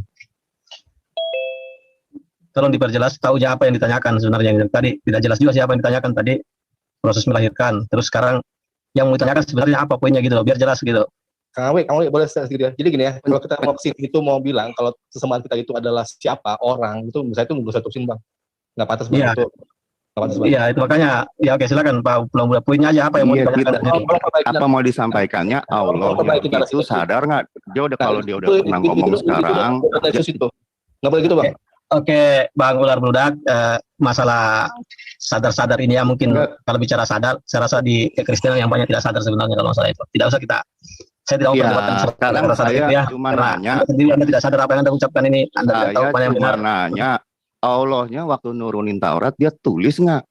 Tolong diperjelas taunya apa yang ditanyakan sebenarnya. Tadi tidak jelas juga siapa yang ditanyakan tadi, proses melahirkan. Terus sekarang yang mau ditanyakan sebenarnya apa poinnya gitu loh, biar jelas gitu. Kang Awi boleh sedikit ya. Jadi gini ya, kalau kita mau kesini itu mau bilang kalau kesemaan kita itu adalah siapa orang itu, misalnya itu menurut saya tulisin Bang, nggak pantas Bang itu. Iya itu makanya. Ya oke silakan Pak, pulang poinnya aja apa yang mau ditanyakan. Apa mau disampaikannya Allah itu sadar nggak? Dia udah kalau dia udah pernah ngomong sekarang. Nggak boleh gitu Bang. Oke, Bang Ular Beludak, masalah sadar-sadar ini ya mungkin kalau bicara sadar, saya rasa di Kristen yang banyak tidak sadar sebenarnya kalau masalah itu. Tidak usah saya tidak mau perdebatkan sekarang saya itu ya. Cuma nanya. Anda tidak sadar apa yang Anda ucapkan ini. Anda tidak tahu apa yang benar. Nanya, Allahnya waktu nurunin Taurat dia tulis nggak?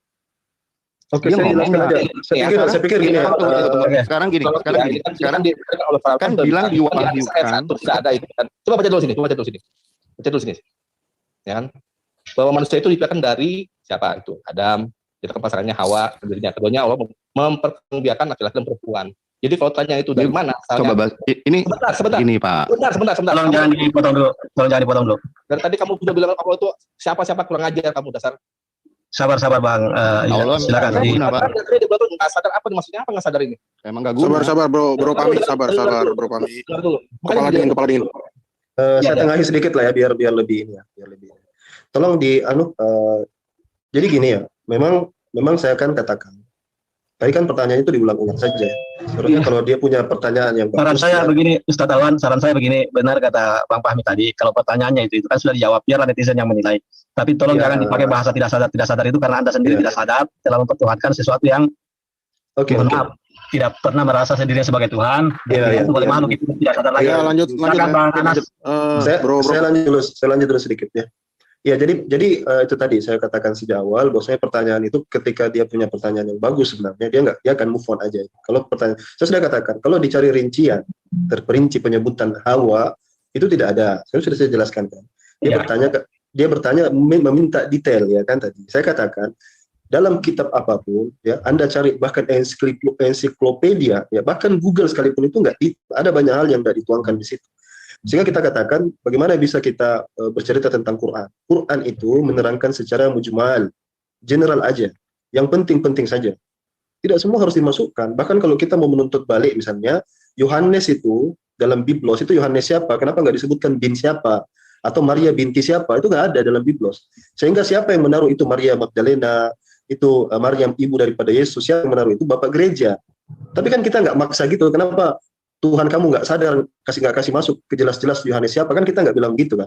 Oke, saya pikir gini. Sekarang gini. Kan bilang diwahyukan. Tidak ada itu kan. Coba baca dulu sini. Ya kan? bahwa manusia itu diciptakan dari siapa itu? Adam, itu kan pasangannya Hawa, keduanya Allah memperbiakan laki-laki dan perempuan. Jadi kalau tanya itu dari mana? Coba ini sebentar. Ini Pak. Sebentar. Tolong jangan dipotong dulu. Dari tadi kamu sudah bilang kalau itu siapa kurang ajar kamu dasar. Sabar Bang. Allah, silakan. Tadi dia bilang nggak sadar apa maksudnya apa nggak sadar ini? Emang nggak guna. Sabar bro Pami, sabar bro Pami. Kepala dingin. Saya tengahi sedikit lah ya biar lebih ini ya, biar lebih. Tolong jadi gini ya, memang saya akan katakan. Tadi kan pertanyaan itu diulang-ulang saja. Sebenarnya kalau dia punya pertanyaan yang bagus. Saran saya begini, benar kata Bang Fahmi tadi, kalau pertanyaannya itu kan sudah dijawab, biarlah netizen yang menilai. Tapi tolong jangan dipakai bahasa tidak sadar itu karena Anda sendiri tidak sadar telah mempertuhankan sesuatu yang maaf, tidak pernah merasa sendirinya sebagai Tuhan. Makhluk itu tidak sadar lagi. Ya, lanjut. Saya lanjut dulu sedikit ya. Ya, jadi itu tadi saya katakan sejak awal bahwasanya pertanyaan itu ketika dia punya pertanyaan yang bagus sebenarnya dia akan move on aja. Kalau pertanyaan saya sudah katakan kalau dicari rincian terperinci penyebutan Hawa itu tidak ada. Saya jelaskan kan. Dia bertanya meminta detail ya kan tadi. Saya katakan dalam kitab apapun ya Anda cari bahkan ensiklopedia ya bahkan Google sekalipun itu enggak ada banyak hal yang tidak dituangkan di situ. Sehingga kita katakan bagaimana bisa kita bercerita tentang Quran. Quran itu menerangkan secara mujmal, general aja. Yang penting-penting saja. Tidak semua harus dimasukkan. Bahkan kalau kita mau menuntut balik misalnya, Yohanes itu dalam Biblos itu Yohanes siapa? Kenapa nggak disebutkan bin siapa? Atau Maria binti siapa? Itu nggak ada dalam Biblos. Sehingga siapa yang menaruh itu Maria Magdalena, itu Maryam ibu daripada Yesus, siapa yang menaruh itu Bapak Gereja. Tapi kan kita nggak maksa gitu. Kenapa? Tuhan kamu nggak sadar nggak kasih masuk ke jelas-jelas Yohanes siapa kan kita nggak bilang gitu kan,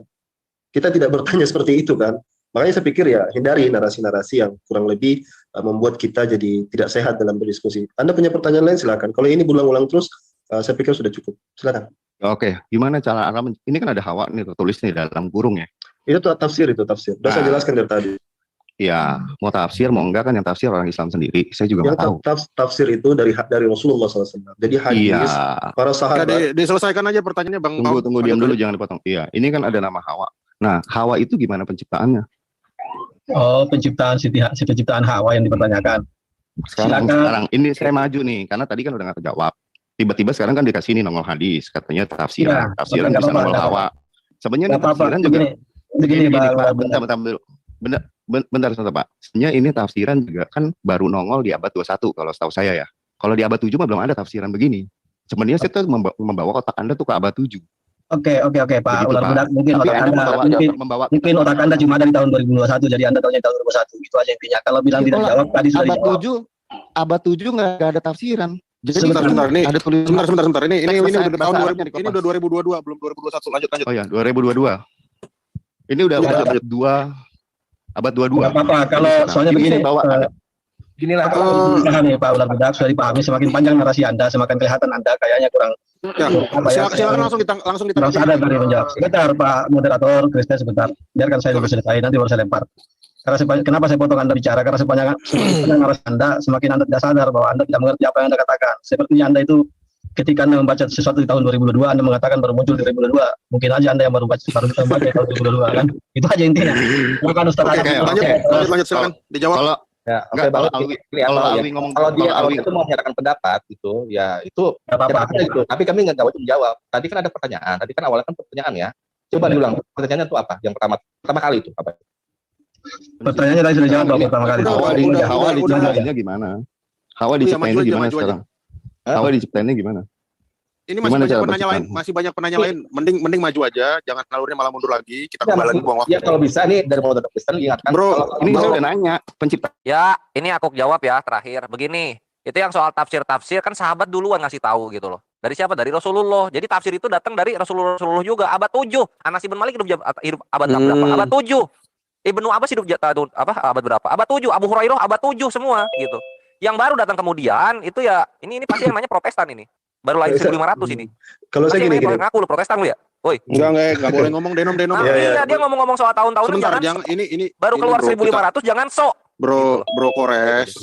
kita tidak bertanya seperti itu kan. Makanya saya pikir ya hindari narasi-narasi yang kurang lebih membuat kita jadi tidak sehat dalam berdiskusi. Anda punya pertanyaan lain silakan, kalau ini berulang-ulang terus saya pikir sudah cukup, silakan. Oke, gimana cara ini kan ada Hawa nih tulis nih dalam kurung ya, itu tafsir udah saya jelaskan dari tadi. Ya, mau tafsir, mau enggak kan yang tafsir orang Islam sendiri. Saya juga nggak tahu. Tafsir itu dari Rasulullah SAW. Jadi hadis, para sahabat. Diselesaikan aja pertanyaannya Bang. Tunggu, diam dulu, jangan dipotong. Iya, ini kan ada nama Hawa. Nah, Hawa itu gimana penciptaannya? Oh, si penciptaan Hawa yang dipertanyakan. Sekarang ini saya maju nih, karena tadi kan udah nggak terjawab. Tiba-tiba sekarang kan dikasih nih nongol hadis, katanya tafsiran bisa nongol Hawa. Sebenarnya tafsiran juga. Begini, Bentar Pak. Sebenarnya ini tafsiran juga kan baru nongol di abad 21 kalau setahu saya ya. Kalau di abad 7 mah belum ada tafsiran begini. Sebenarnya saya tuh membawa otak Anda tuh ke abad 7. Oke Pak. Ular budak mungkin otak Anda cuma dari tahun 2021 jadi Anda tahunya tahun 2021 gitu aja intinya. Kalau bilang tidak jawab tadi sudah dijawab. Abad 7 nggak ada tafsiran. Jadi sebentar nih. Ada tulisan. Sebentar. Ini udah 2022 belum 2021. Lanjut. Oh ya, 2022. Ini udah abad 2. Abad 22. Nggak apa-apa, kalau soalnya begini, ginilah nih Pak Ular Budak, sudah dipahami semakin panjang narasi Anda, semakin kelihatan Anda kayaknya kurang. Silakan langsung ditanya. Sadar dari menjawab. Sebentar Pak Moderator, Kristen sebentar, biarkan saya dulu selesai, nanti baru saya lempar. Kenapa saya potong Anda bicara? Karena sepanjang narasi Anda, semakin Anda tidak sadar bahwa Anda tidak mengerti apa yang Anda katakan. Sepertinya Anda itu ketika Anda membaca sesuatu di tahun 2022, Anda mengatakan baru muncul di 2022. Mungkin aja Anda yang baru membaca di tahun 2022 kan. Itu aja intinya. Bukan Ustaz. Lanjut silakan dijawab. Kalau dia itu mau menyatakan pendapat gitu, ya itu apa-apa gitu. Tapi kami nggak wajib menjawab. Tadi kan ada pertanyaan. Tadi kan awalnya kan pertanyaan ya. Coba diulang. Pertanyaannya itu apa? Yang pertama kali itu apa? Pertanyaannya tadi sudah jawab pertama kali. Hawa diciptainnya gimana? Hawa diciptainnya gimana sekarang? Hawa diciptainnya gimana? Ini masih banyak penanya lain. Mending maju aja, jangan alurnya malah mundur lagi. Kita kembali lagi buang waktu. Ya kalau bisa nih dari moderator Kristen ingatkan. Bro, ini saya udah nanya pencipta. Ya, ini aku jawab ya terakhir. Begini, itu yang soal tafsir kan sahabat duluan ngasih tahu gitu loh. Dari siapa? Dari Rasulullah. Jadi tafsir itu datang dari Rasulullah juga. Abad 7. Anas bin Malik hidup abad berapa? Abad 7. Ibnu Abbas hidup abad berapa? Abad 7. Abu Hurairah abad 7 semua gitu. Yang baru datang kemudian itu ya ini pasti yang namanya Protestan ini. Baru lahir 1500 ini. Kalau saya gini. Ngaku lu Protestan lu ya? Woi. Enggak boleh ngomong denom. Iya, dia ngomong-ngomong soal tahun-tahun jangan ini baru keluar 1500 jangan sok. Bro Kores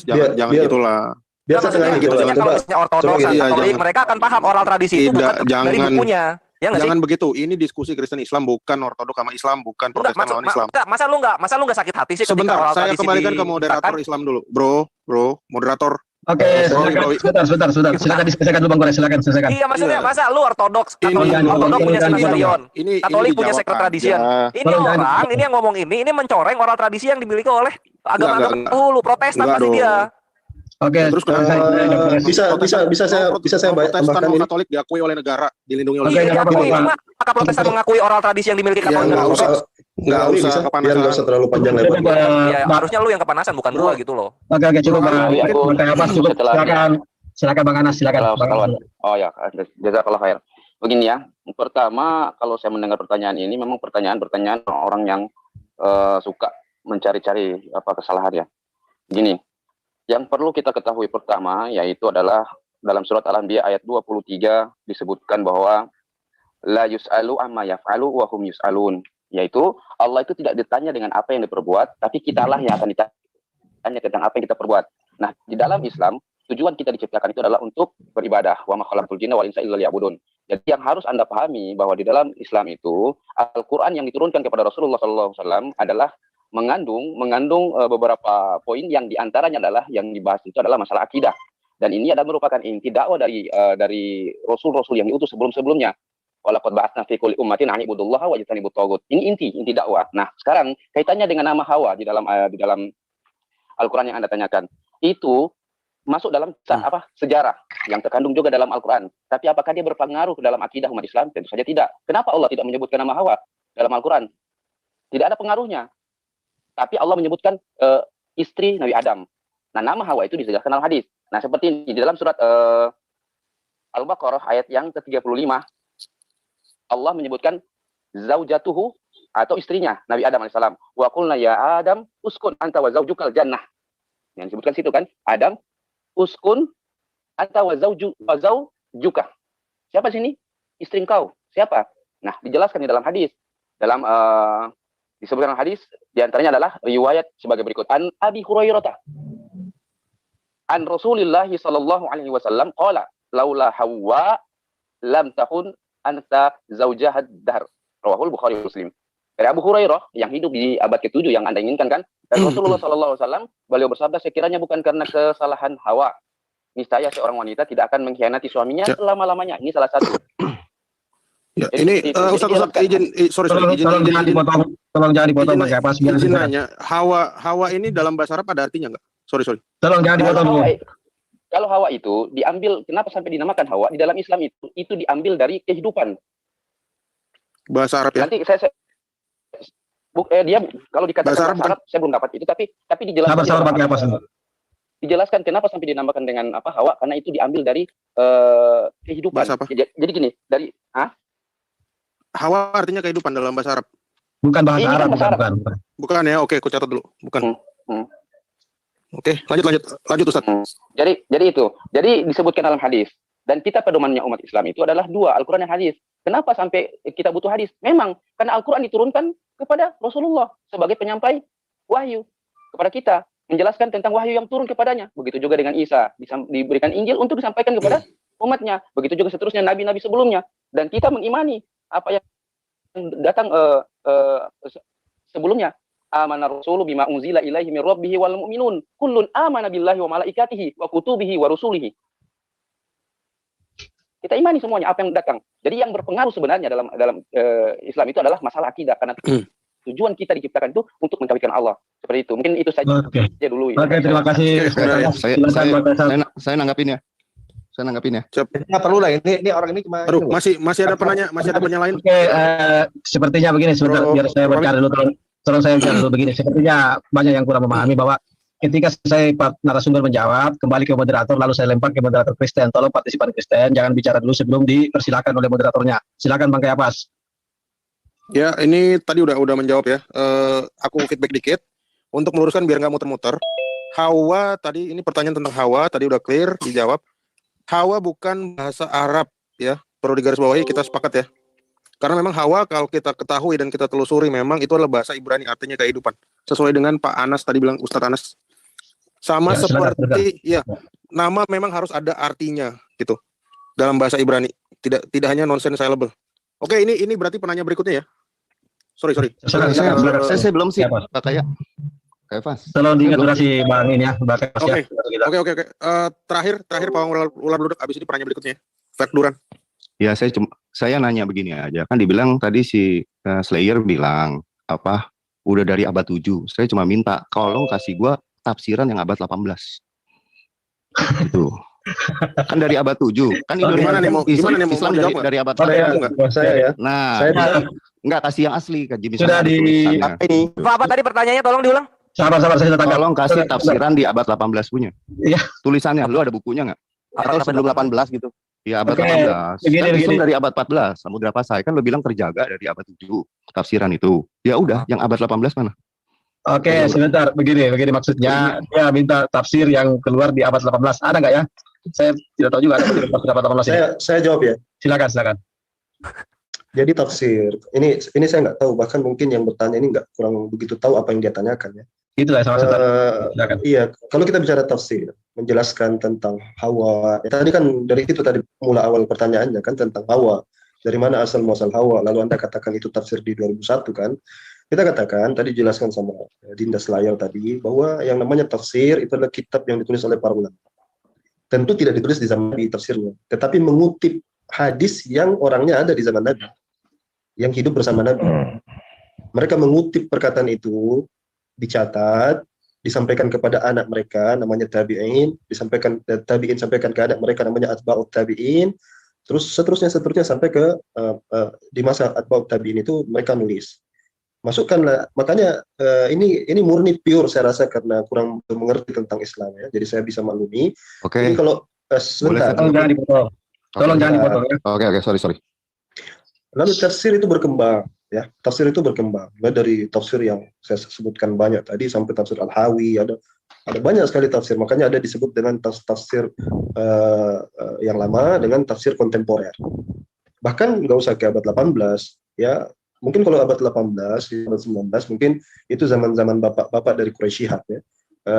jangan itulah. Biasa sekali gitu. Kalau misalnya ortodoks Katolik mereka akan paham oral tradisi itu bukan dari bukunya. Ya jangan begitu. Ini diskusi Kristen Islam, bukan Ortodok sama Islam, bukan Protestan lawan Islam. Masa lu nggak sakit hati sih? Sebentar, saya kembalikan ke moderator Islam dulu, bro, moderator. Oke, sebentar. Silakan diselesaikan dulu Bang Gore, silakan selesaikan. Iya, maksudnya masa lu ortodoks, ortodoks punya Sinasarion, Katolik punya Sacred Tradition. Ini orang, ini yang ngomong ini mencoreng oral tradisi yang dimiliki oleh agama-agama dulu, Protestan pasti dia. Oke, terus bisa saya Protestan sama Katolik diakui oleh negara, dilindungi oleh negara. Apakah Protestan mengakui oral tradisi yang dimiliki Katolik? Nggak usah kepanasan. Nggak usah terlalu panjang lebar. Ya, harusnya lu yang kepanasan, bukan gua gitu loh. Oke, cukup cukup. Silakan Bang Anas, silakan. Oh ya, jazakallah khair. Begini ya, pertama kalau saya mendengar pertanyaan ini memang pertanyaan orang yang suka mencari-cari kesalahan ya. Gini, yang perlu kita ketahui pertama yaitu adalah dalam surat Al-Anbiya ayat 23 disebutkan bahwa la yus'alu amma yaf'alu wa hum yus'alun, yaitu Allah itu tidak ditanya dengan apa yang diperbuat, tapi kitalah yang akan ditanya tentang apa yang kita perbuat. Nah, di dalam Islam tujuan kita diciptakan itu adalah untuk beribadah. Wa ma khalaqtul jinna wal insa illa liya'budun. Jadi yang harus Anda pahami bahwa di dalam Islam itu Al-Qur'an yang diturunkan kepada Rasulullah SAW adalah mengandung beberapa poin yang diantaranya adalah yang dibahas itu adalah masalah akidah, dan ini adalah merupakan inti dakwah dari rasul-rasul yang diutus sebelum-sebelumnya. Walaqad ba'atsna fi kulli ummatin an ibudullaha wa ijtanibut taghut. Ini inti dakwah. Nah, sekarang kaitannya dengan nama Hawa di dalam Al-Qur'an yang Anda tanyakan itu masuk dalam sejarah yang terkandung juga dalam Al-Qur'an. Tapi apakah dia berpengaruh dalam akidah umat Islam? Tentu saja tidak. Kenapa Allah tidak menyebutkan nama Hawa dalam Al-Qur'an? Tidak ada pengaruhnya. Tapi Allah menyebutkan istri Nabi Adam. Nah, nama Hawa itu dijelaskan dalam hadis. Nah, seperti ini di dalam surat Al-Baqarah ayat yang ke-35, Allah menyebutkan zaujatuhu atau istrinya Nabi Adam alaihissalam. Wa qulna ya Adam uskun anta wa zaujukal jannah. Yang disebutkan situ kan, Adam uskun anta wa zaujuka. Siapa sini? Istri engkau. Siapa? Nah, dijelaskan di dalam hadis. Dalam disebutkan hadis diantaranya adalah riwayat sebagai berikut. An Abi Hurairah an Rasulillah sallallahu alaihi wasallam qala laula Hawa lam takun anta zaujahad dahr. Rawahul Bukhari Muslim. Dari Abu Hurairah yang hidup di abad ke-7 yang Anda inginkan kan? Dan Rasulullah sallallahu alaihi wasallam beliau bersabda, sekiranya bukan karena kesalahan Hawa, niscaya seorang wanita tidak akan mengkhianati suaminya selama-lamanya. Ini salah satu. Ya, ini Ustaz izin tolong jangan dipotong Mas Gapas biar izin nanya. Hawa ini dalam bahasa Arab ada artinya enggak? Sorry. Tolong jangan dipotong dulu. Kalau Hawa itu diambil, kenapa sampai dinamakan Hawa? Di dalam Islam itu diambil dari kehidupan. Bahasa Arab ya. Nanti dia kalau dikatakan bahasa Arab saya belum dapat itu, tapi dijelaskan. Sabar pakai apa sih? Dijelaskan kenapa sampai dinamakan dengan Hawa, karena itu diambil dari kehidupan. Bahasa apa? Jadi gini, dari Hawa artinya kehidupan dalam bahasa Arab. Bukan bahasa Arab, bukan ya. Oke, aku catat dulu. Bukan. Oke, lanjut Ustaz. Jadi itu. Jadi disebutkan dalam hadis. Dan kita pedomannya umat Islam itu adalah dua, Al-Qur'an dan hadis. Kenapa sampai kita butuh hadis? Memang karena Al-Qur'an diturunkan kepada Rasulullah sebagai penyampai wahyu kepada kita, menjelaskan tentang wahyu yang turun kepadanya. Begitu juga dengan Isa, diberikan Injil untuk disampaikan kepada umatnya. Begitu juga seterusnya nabi-nabi sebelumnya. Dan kita mengimani apa yang datang sebelumnya. Amana rasulu bima unzila ilaihi min rabbih wal mu'minun kullun amana billahi wa malaikatihi wa kutubihi wa rusulihi. Kita imani semuanya apa yang datang. Jadi yang berpengaruh sebenarnya dalam Islam itu adalah masalah akidah, karena tujuan kita diciptakan itu untuk mentauhidkan Allah. Seperti itu. Mungkin itu saja dulu. Oke, terima kasih. Saya nanggapin ya. Nggak perlu lah, ini orang ini cuma. Aduh, masih ada penanya lain. Oke, sepertinya begini, sebentar biar saya baca dulu. Tolong saya bicara dulu begini. Sepertinya banyak yang kurang memahami bahwa ketika saya narasumber menjawab, kembali ke moderator, lalu saya lempar ke moderator Kristen. Tolong partisipan Kristen, jangan bicara dulu sebelum dipersilakan oleh moderatornya. Silakan Bang Kayapas. Ya, ini tadi udah menjawab ya. Aku feedback dikit untuk meluruskan biar nggak muter-muter. Hawa tadi, ini pertanyaan tentang Hawa tadi udah clear dijawab. Hawa bukan bahasa Arab ya. Perlu digarisbawahi, kita sepakat ya. Karena memang Hawa kalau kita ketahui dan kita telusuri memang itu adalah bahasa Ibrani, artinya kehidupan. Sesuai dengan Pak Anas tadi bilang, Ustadz Anas. Sama ya, seperti nama memang harus ada artinya gitu dalam bahasa Ibrani. Tidak hanya nonsense syllable. Oke, ini berarti penanya berikutnya ya. Sorry. Saya belum sih, Pak Kaya. Tolong diingat durasi Bang ini ya, Oke. Terakhir Pak Ular Bludak, abis ini pertanyaan berikutnya. Fact Duran. Ya, saya nanya begini aja. Kan dibilang tadi si Slayer bilang apa? Udah dari abad 7. Saya cuma minta tolong kasih gua tafsiran yang abad 18. Itu. Kan dari abad 7. Kan Indonesia Islam dari abad 18. Saya ya. Nah, enggak kasih yang asli kan Jimmy. Sudah di Apa tadi pertanyaannya, tolong diulang. Sabar saya tanya. Tolong kasih tafsiran di abad 18 punya. Iya. Tulisannya, lu ada bukunya nggak? Atau sebelum 18 gitu. Iya, abad 18. Begini. Dari abad 14, Samudra Pasai kan lu bilang terjaga dari abad 7 tafsiran itu. Ya udah, yang abad 18 mana? Oke, sebentar. Begini maksudnya. Dia minta tafsir yang keluar di abad 18. Ada nggak ya? Saya tidak tahu juga ada tafsir abad 18 ya. Saya jawab ya. Silakan. Jadi tafsir ini saya nggak tahu, bahkan mungkin yang bertanya ini kurang begitu tahu apa yang dia tanyakan ya. Itulah sama iya, kalau kita bicara tafsir, menjelaskan tentang Hawa. Ya, tadi kan dari itu tadi mula awal pertanyaannya kan tentang Hawa. Dari mana asal muasal Hawa? Lalu Anda katakan itu tafsir di 2001 kan? Kita katakan tadi jelaskan sama Dinda Slayer tadi bahwa yang namanya tafsir itu adalah kitab yang ditulis oleh para ulama. Tentu tidak ditulis di zaman Nabi tafsirnya, tetapi mengutip hadis yang orangnya ada di zaman Nabi, yang hidup bersama Nabi. Mereka mengutip perkataan itu, dicatat, disampaikan kepada anak mereka namanya tabi'in, tabi'in sampaikan ke anak mereka namanya atba'ut tabi'in, terus seterusnya sampai ke di masa atba'ut tabi'in itu mereka nulis. Masukkanlah, makanya ini murni pure saya rasa karena kurang mengerti tentang Islam ya. Jadi saya bisa maklumi. Oke. Jadi kalau sebentar. Tolong jangan dipotong ya. Oke, sorry. Lalu tafsir itu berkembang. Ya, tafsir itu berkembang. Dari tafsir yang saya sebutkan banyak tadi sampai tafsir Al-Hawi, ada banyak sekali tafsir. Makanya ada disebut dengan tafsir yang lama dengan tafsir kontemporer. Bahkan nggak usah ke abad 18, ya. Mungkin kalau abad 18, abad 19, mungkin itu zaman-zaman bapak-bapak dari Quraisy Shihab ya.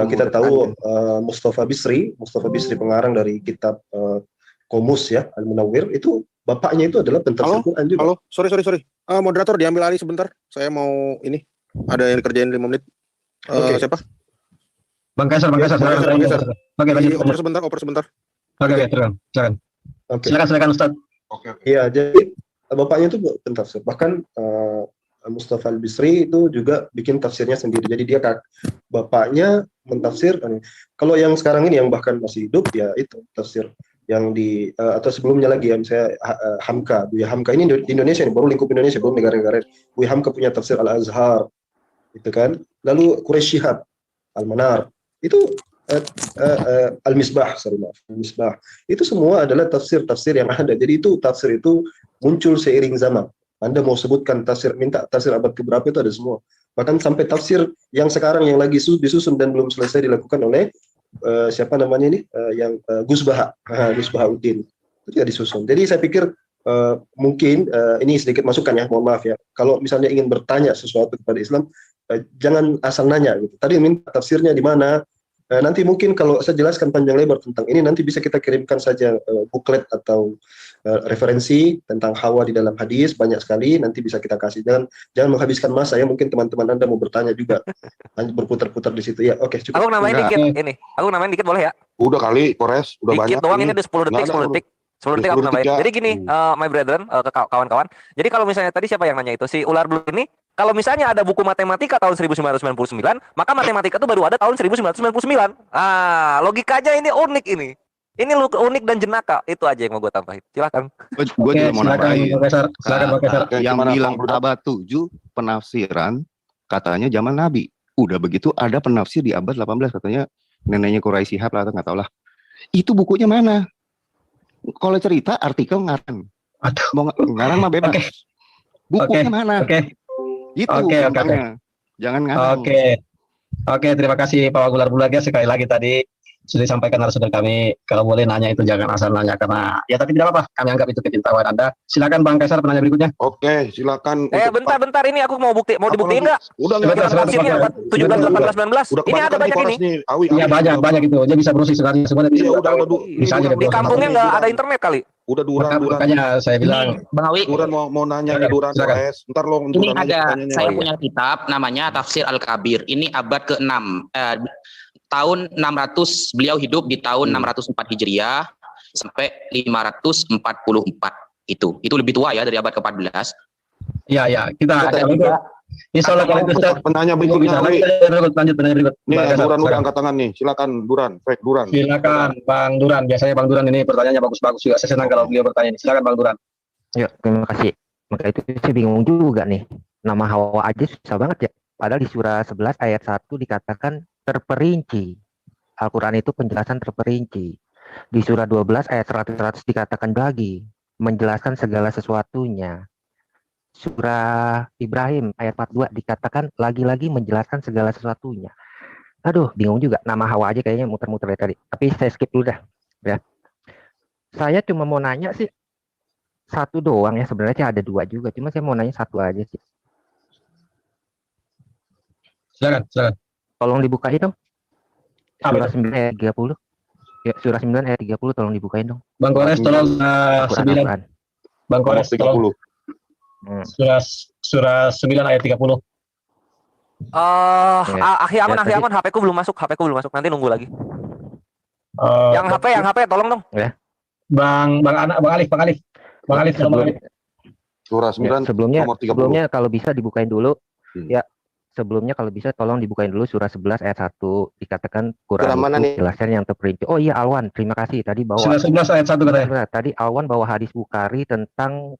Kita tahu Mustafa Bisri pengarang dari kitab Qomus ya, Al-Munawwir, itu bapaknya itu adalah pentafsir Quran juga. Halo, sorry. Moderator diambil alih sebentar. Saya mau ini ada yang kerjain 5 menit. Siapa? Bang Kaisar. Oke, lanjut. Oper sebentar. Oke, silakan. Oke. Silakan Ustaz. Oke. Iya, jadi bapaknya itu pentafsir. Bahkan Mustafa Al-Bisri itu juga bikin tafsirnya sendiri. Jadi dia bapaknya mentafsir. Kalau yang sekarang ini yang bahkan masih hidup ya itu tafsir yang atau sebelumnya lagi ya, misalnya Hamka, Buya Hamka ini di Indonesia ini, baru lingkup Indonesia, belum negara-negara. Buya Hamka punya tafsir Al-Azhar, itu kan. Lalu Quraisy Shihab, Al-Manar, itu Al-Misbah, Al-Misbah. Itu semua adalah tafsir-tafsir yang ada. Jadi itu tafsir itu muncul seiring zaman. Anda mau sebutkan tafsir, minta tafsir abad keberapa itu ada semua. Bahkan sampai tafsir yang sekarang yang lagi disusun dan belum selesai dilakukan oleh siapa namanya ini yang Gus Bahauddin itu juga disusun. Jadi saya pikir mungkin ini sedikit masukan ya, mohon maaf ya. Kalau misalnya ingin bertanya sesuatu kepada Islam, jangan asal nanya gitu. Tadi minta tafsirnya di mana. Nanti mungkin kalau saya jelaskan panjang lebar tentang ini, nanti bisa kita kirimkan saja buklet atau referensi tentang Hawa di dalam hadis, banyak sekali, nanti bisa kita kasih. Jangan menghabiskan masa ya, mungkin teman-teman Anda mau bertanya juga, berputar-putar di situ ya. Oke, cukup. Aku namain dikit boleh ya? Udah kali, Kores, udah dikit banyak. Doang ini ada 10 detik. 10 detik aku nambahin. Jadi gini, my brethren, kawan-kawan. Jadi kalau misalnya tadi siapa yang nanya itu, si Ular Blue ini, kalau misalnya ada buku matematika tahun 1999, maka matematika itu baru ada tahun 1999. Logikanya ini unik ini. Ini unik dan jenaka. Itu aja yang mau gue tambahin. Silakan. Gue juga mau nambahin. Silakan Pak Kaisar. Yang bilang abad 7 penafsiran katanya zaman Nabi. Udah begitu ada penafsir di abad 18 katanya neneknya Quraisy Shihab lah atau nggak tahu lah. Itu bukunya mana? Kalau cerita artikel ngarang. Mau ngarang mah bebas. Bukunya mana? Gitu. Jangan ngarang. Oke, terima kasih Pak Ular Bulaga sekali lagi tadi sudah disampaikan narasumber kami. Kalau boleh nanya itu jangan asal nanya karena ya tapi tidak apa-apa. Kami anggap itu kepintaran Anda. Silakan Bang Kaisar penanya berikutnya. Oke, silakan. Bentar ini aku mau dibuktiin nggak? Udah Porsinya 17, 18, 19. Ini ada banyak ini. Iya banyak itu. Dia bisa browsing sebenarnya udah bisa aja di kampungnya nggak ada internet kali. Udah Duran. Makanya saya bilang Bang Awi. Duran mau nanya nih Duran. Ntar lo Ini ada saya punya kitab namanya Tafsir Al-Kabir. Ini abad ke-6. Tahun 600 beliau hidup di tahun 604 Hijriah sampai 544 itu lebih tua ya dari abad ke-14. Ya kita ada insya Allah kalau itu penanya berikutnya lanjut penanya berikut. Nih Duran udah angkat tangan nih, silakan Duran, Duran. Silakan Bang Duran, biasanya Bang Duran ini pertanyaannya bagus-bagus juga. Saya senang kalau beliau bertanya. Silakan Bang Duran. Ya terima kasih. Maka itu saya bingung juga nih. Nama Hawa aja susah banget ya. Padahal di surah 11 ayat 1 dikatakan terperinci. Al-Quran itu penjelasan terperinci. Di surah 12 ayat 100 dikatakan lagi menjelaskan segala sesuatunya. Surah Ibrahim ayat 42 dikatakan lagi-lagi menjelaskan segala sesuatunya. Aduh, bingung juga. Nama Hawa aja kayaknya muter-muter dari tadi. Tapi saya skip dulu dah. Ya. Saya cuma mau nanya sih satu doang ya. Sebenarnya sih ada dua juga. Cuma saya mau nanya satu aja sih. Silakan. Tolong dibukain dong. Surah 9 ayat 30. Ya, surah 9 ayat 30 tolong dibukain dong. Bang Kores tolong 9. Bang Kores 30. Surah 9 ayat 30. Akhi aman, HP ku belum masuk. Nanti nunggu lagi. Yang HP tolong dong. Ya. Bang Alif. Surah 9 sebelumnya kalau bisa dibukain dulu. Ya. Sebelumnya kalau bisa tolong dibukain dulu surah 11 ayat 1 dikatakan Quran itu jelaskan yang terperinci. Oh iya Alwan, terima kasih tadi bawa surah 11 ayat 1 katanya. Tadi Alwan bawa hadis Bukhari tentang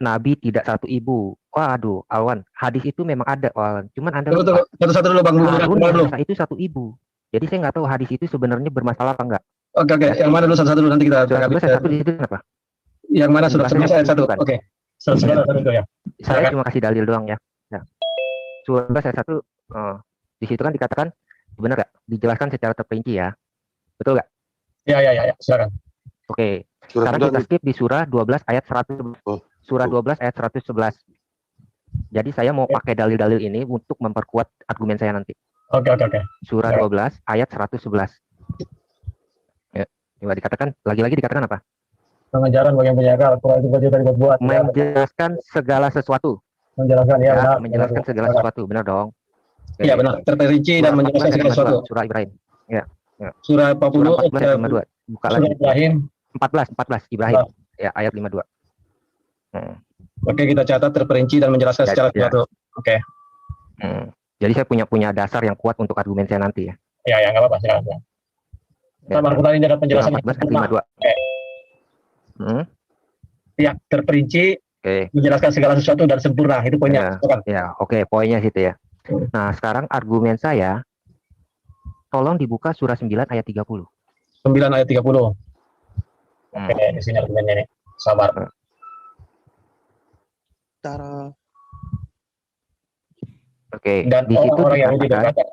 Nabi tidak satu ibu. Waduh, Alwan, hadis itu memang ada Alwan. Cuman Anda satu dulu Bang Harun itu satu ibu. Jadi saya nggak tahu hadis itu sebenarnya bermasalah apa enggak. Oke. Yang mana dulu satu dulu nanti kita satu di situ apa? Yang mana surah 11 ayat 1? Oke. Surah 11 ayat 1 itu ya. Saya cuma kasih dalil doang ya. Surah 11 ayat 1 di situ kan dikatakan benar nggak dijelaskan secara terperinci ya, betul nggak? Ya silakan. Oke. Sekarang kita skip di surah 12 ayat 100. Surah 12 ayat 111. Jadi saya mau pakai dalil-dalil ini untuk memperkuat argumen saya nanti. Oke. Surah 12 ayat 111. Ya, coba dikatakan lagi-lagi dikatakan apa? Pengajaran bagi yang punya akal, Al-Quran itu buat menjelaskan segala sesuatu. Menjelaskan segala sesuatu, benar dong? Iya benar, terperinci dan menjelaskan segala sesuatu. Surah Ibrahim. Ya. Surah 40 ayat 52. Buka lagi. Ibrahim 14 Ibrahim. Ya, ayat 52. Oke, kita catat terperinci dan menjelaskan secara sesuatu. Oke. Jadi saya punya dasar yang kuat untuk argumen saya nanti ya. Ya, enggak apa-apa, silakan. Sama Al-Quran ini ada penjelasan 14 ayat 52. Ya, terperinci menjelaskan segala sesuatu dan sempurna, itu poinnya. Oke, poinnya situ ya. Nah, sekarang argumen saya tolong dibuka surah 9 ayat 30. 9 ayat 30. Oke, di sini argumennya nih. Sabar. Oke, dan di situ orang Yahudi berkata.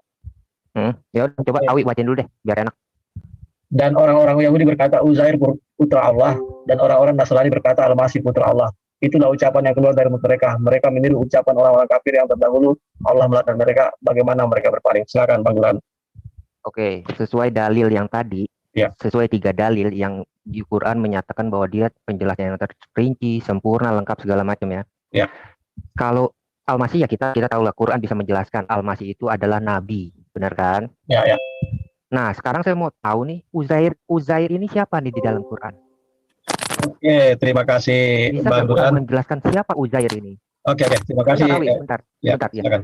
Ya udah coba Awi bacain dulu deh biar enak. Dan orang-orang Yahudi berkata Uzair putra Allah, dan orang-orang Nasrani berkata Al-Masih putra Allah. Itulah ucapan yang keluar dari mulut mereka. Mereka meniru ucapan orang-orang kafir yang terdahulu. Allah melaknat mereka. Bagaimana mereka berpaling? Silakan Bang Duran. Oke, sesuai dalil yang tadi, sesuai 3 dalil yang di Quran menyatakan bahwa dia penjelasan yang terperinci, sempurna, lengkap segala macam ya. Kalau Al-Masih ya kita tahu lah Quran bisa menjelaskan Al-Masih itu adalah nabi, benar kan? Ya. Nah, sekarang saya mau tahu nih Uzair ini siapa nih di dalam Quran? Oke, terima kasih Bang Duran. Menjelaskan siapa Uzair ini? Oke, terima kasih. Bentar.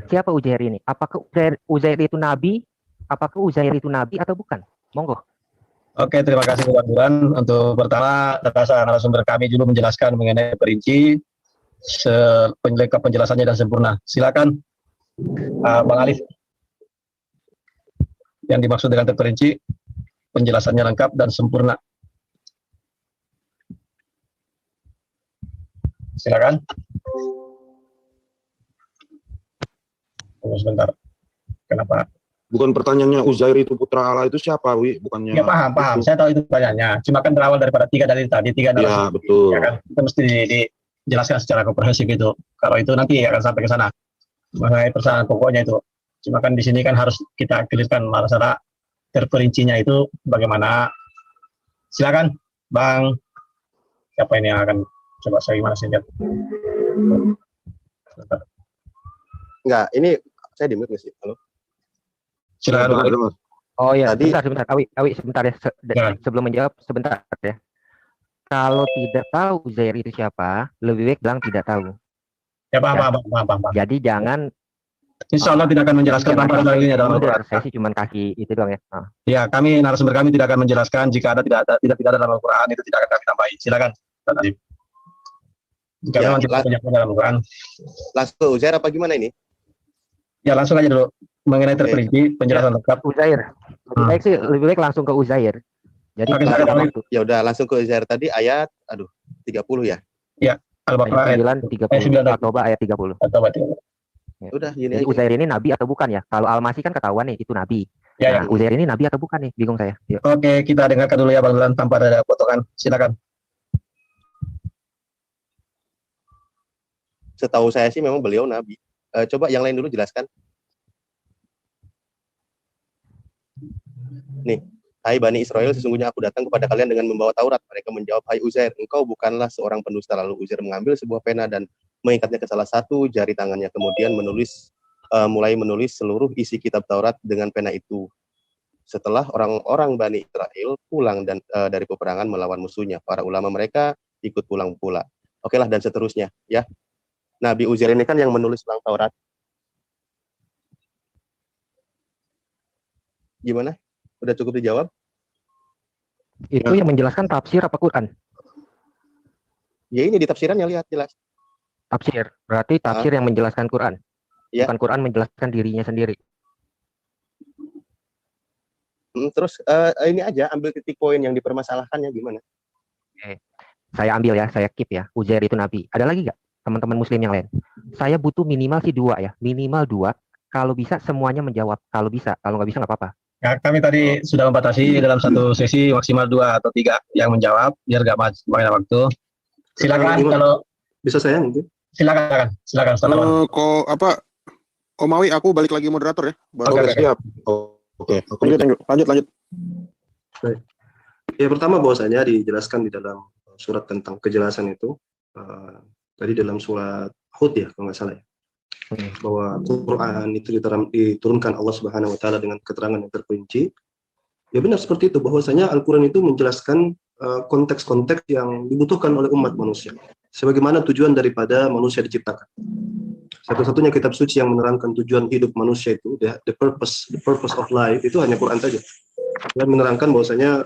Siapa Uzair ini? Apakah Uzair itu nabi? Apakah Uzair itu nabi atau bukan? Monggo. Oke, terima kasih Bang Duran. Untuk pertama, narasumber kami dulu menjelaskan mengenai perinci, lengkap penjelasannya dan sempurna. Silakan Bang Alif. Yang dimaksud dengan terperinci, penjelasannya lengkap dan sempurna. Silakan. Tunggu sebentar. Kenapa Bukan pertanyaannya Uzair itu putra Allah itu siapa, Wi? Bukannya. Ya paham. Saya tahu itu pertanyaannya. Cuma kan berawal daripada 3 dalil tadi, 3 dalil. Ya, betul. Ya kan? Itu mesti dijelaskan secara komprehensif itu. Kalau itu nanti akan sampai ke sana. Mengenai persoalan pokoknya itu. Cuma kan di sini kan harus kita clearkan masalah terperincinya itu bagaimana. Silakan, Bang. Siapa ini yang akan coba saya gimana sih? Enggak, ini saya di-mute nggak sih? Halo? Silakan. Oh ya, Tadi, sebentar. Awi, sebentar ya. Sebelum menjawab, sebentar ya. Kalau tidak tahu Uzair itu siapa, lebih baik bilang tidak tahu. Ya, paham. Jadi jangan. Insya Allah tidak akan menjelaskan tanpa dalilnya dalam Al-Quran. Saya sih cuma kaki itu doang ya. Ya, kami narasumber kami tidak akan menjelaskan jika tidak ada dalam Al-Quran, itu tidak akan kami tambahi. Silakan, Pak Nadiem. Jika memang tidak punya dalam Al-Quran. Langsung ke Uzair apa gimana ini? Ya, langsung aja dulu mengenai terperinci penjelasan lengkap. Uzair. Lebih baik langsung ke Uzair. Jadi ya udah langsung ke Uzair tadi ayat 30 ya. Ya, Al-Baqarah ayat 30 atau ayat 30. Ya. Udah gini Jadi aja. Uzair ini nabi atau bukan ya? Kalau Al-Masih kan ketahuan nih itu nabi. Ya, Uzair ini nabi atau bukan nih? Bingung saya. Yuk. Oke, kita dengarkan dulu ya Bang Dulan tanpa ada potongan. Silakan. Setahu saya sih memang beliau nabi. Coba yang lain dulu jelaskan. Nih, hai Bani Israel, sesungguhnya aku datang kepada kalian dengan membawa Taurat. Mereka menjawab, hai Uzair, engkau bukanlah seorang pendusta. Lalu Uzair mengambil sebuah pena dan mengikatnya ke salah satu jari tangannya. Kemudian mulai menulis seluruh isi kitab Taurat dengan pena itu. Setelah orang-orang Bani Israel pulang dari peperangan melawan musuhnya, para ulama mereka ikut pulang pula. Oke lah, dan seterusnya ya. Nabi Uzair ini kan yang menulis ulang Taurat. Gimana? Udah cukup dijawab? Itu yang menjelaskan tafsir apa Quran? Ya ini di tafsirannya lihat jelas. Tafsir. Berarti tafsir yang menjelaskan Quran. Ya. Bukan Quran menjelaskan dirinya sendiri. Terus ini aja ambil titik poin yang dipermasalahkannya gimana? Oke. Saya ambil ya, saya keep ya. Uzair itu nabi. Ada lagi nggak teman-teman muslim yang lain? Saya butuh minimal sih 2 ya. Minimal 2. Kalau bisa semuanya menjawab. Kalau bisa, kalau nggak bisa nggak apa-apa. Ya, kami tadi sudah membatasi dalam satu sesi maksimal 2 atau 3 yang menjawab biar nggak banyak waktu. Silakan kalau bisa saya mungkin. Silakan. Kok apa? Omawi, aku balik lagi moderator ya. Oke, siap. Oke. Lanjut. Baik. Ya pertama bahwasanya dijelaskan di dalam surat tentang kejelasan itu tadi dalam surat Hud ya kalau nggak salah ya. Bahwa Quran itu diturunkan Allah Subhanahu wa taala dengan keterangan yang terperinci. Ya benar seperti itu, bahwasanya Al-Qur'an itu menjelaskan konteks-konteks yang dibutuhkan oleh umat manusia. Sebagaimana tujuan daripada manusia diciptakan. Satu-satunya kitab suci yang menerangkan tujuan hidup manusia itu, the purpose of life itu hanya Quran saja. Dan menerangkan bahwasanya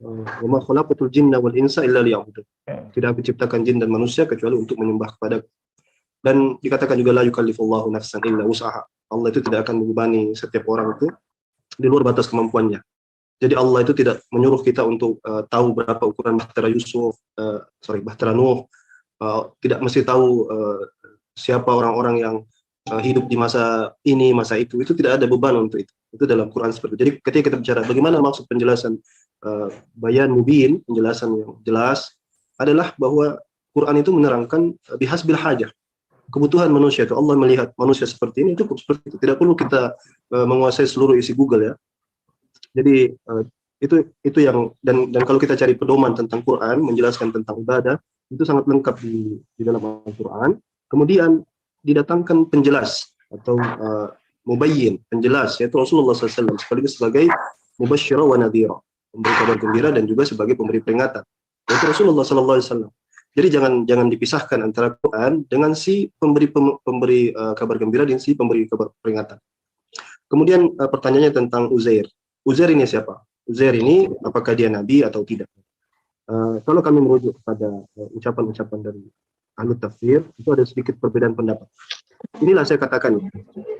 wa ma khalaqatul jinna wal insa illa liya'budun. Tidak aku ciptakan jin dan manusia kecuali untuk menyembah kepada. Dan dikatakan juga la yukallifullahu nafsan illa wus'aha. Allah itu tidak akan membebani setiap orang itu di luar batas kemampuannya. Jadi Allah itu tidak menyuruh kita untuk tahu berapa ukuran bahtera bahtera Nuh, tidak mesti tahu siapa orang-orang yang hidup di masa ini, masa itu tidak ada beban untuk itu. Itu dalam Quran seperti itu. Jadi ketika kita bicara bagaimana maksud penjelasan bayan mubin, penjelasan yang jelas adalah bahwa Quran itu menerangkan bihasbil hajah. Kebutuhan manusia itu, Allah melihat manusia seperti ini cukup seperti itu. Tidak perlu kita menguasai seluruh isi Google ya. Jadi itu yang dan kalau kita cari pedoman tentang Quran menjelaskan tentang ibadah itu sangat lengkap di dalam Al-Quran. Kemudian didatangkan penjelas atau mubayyin, penjelas yaitu Rasulullah SAW sekaligus sebagai mubasysyira wa nadhira, memberi kabar gembira dan juga sebagai pemberi peringatan. Yaitu Rasulullah SAW. Jadi jangan dipisahkan antara Quran dengan si pemberi kabar gembira dan si pemberi kabar peringatan. Kemudian pertanyaannya tentang Uzair. Uzair ini siapa? Uzair ini apakah dia nabi atau tidak? Kalau kami merujuk kepada ucapan-ucapan dari ahli tafsir, itu ada sedikit perbedaan pendapat. Inilah saya katakan.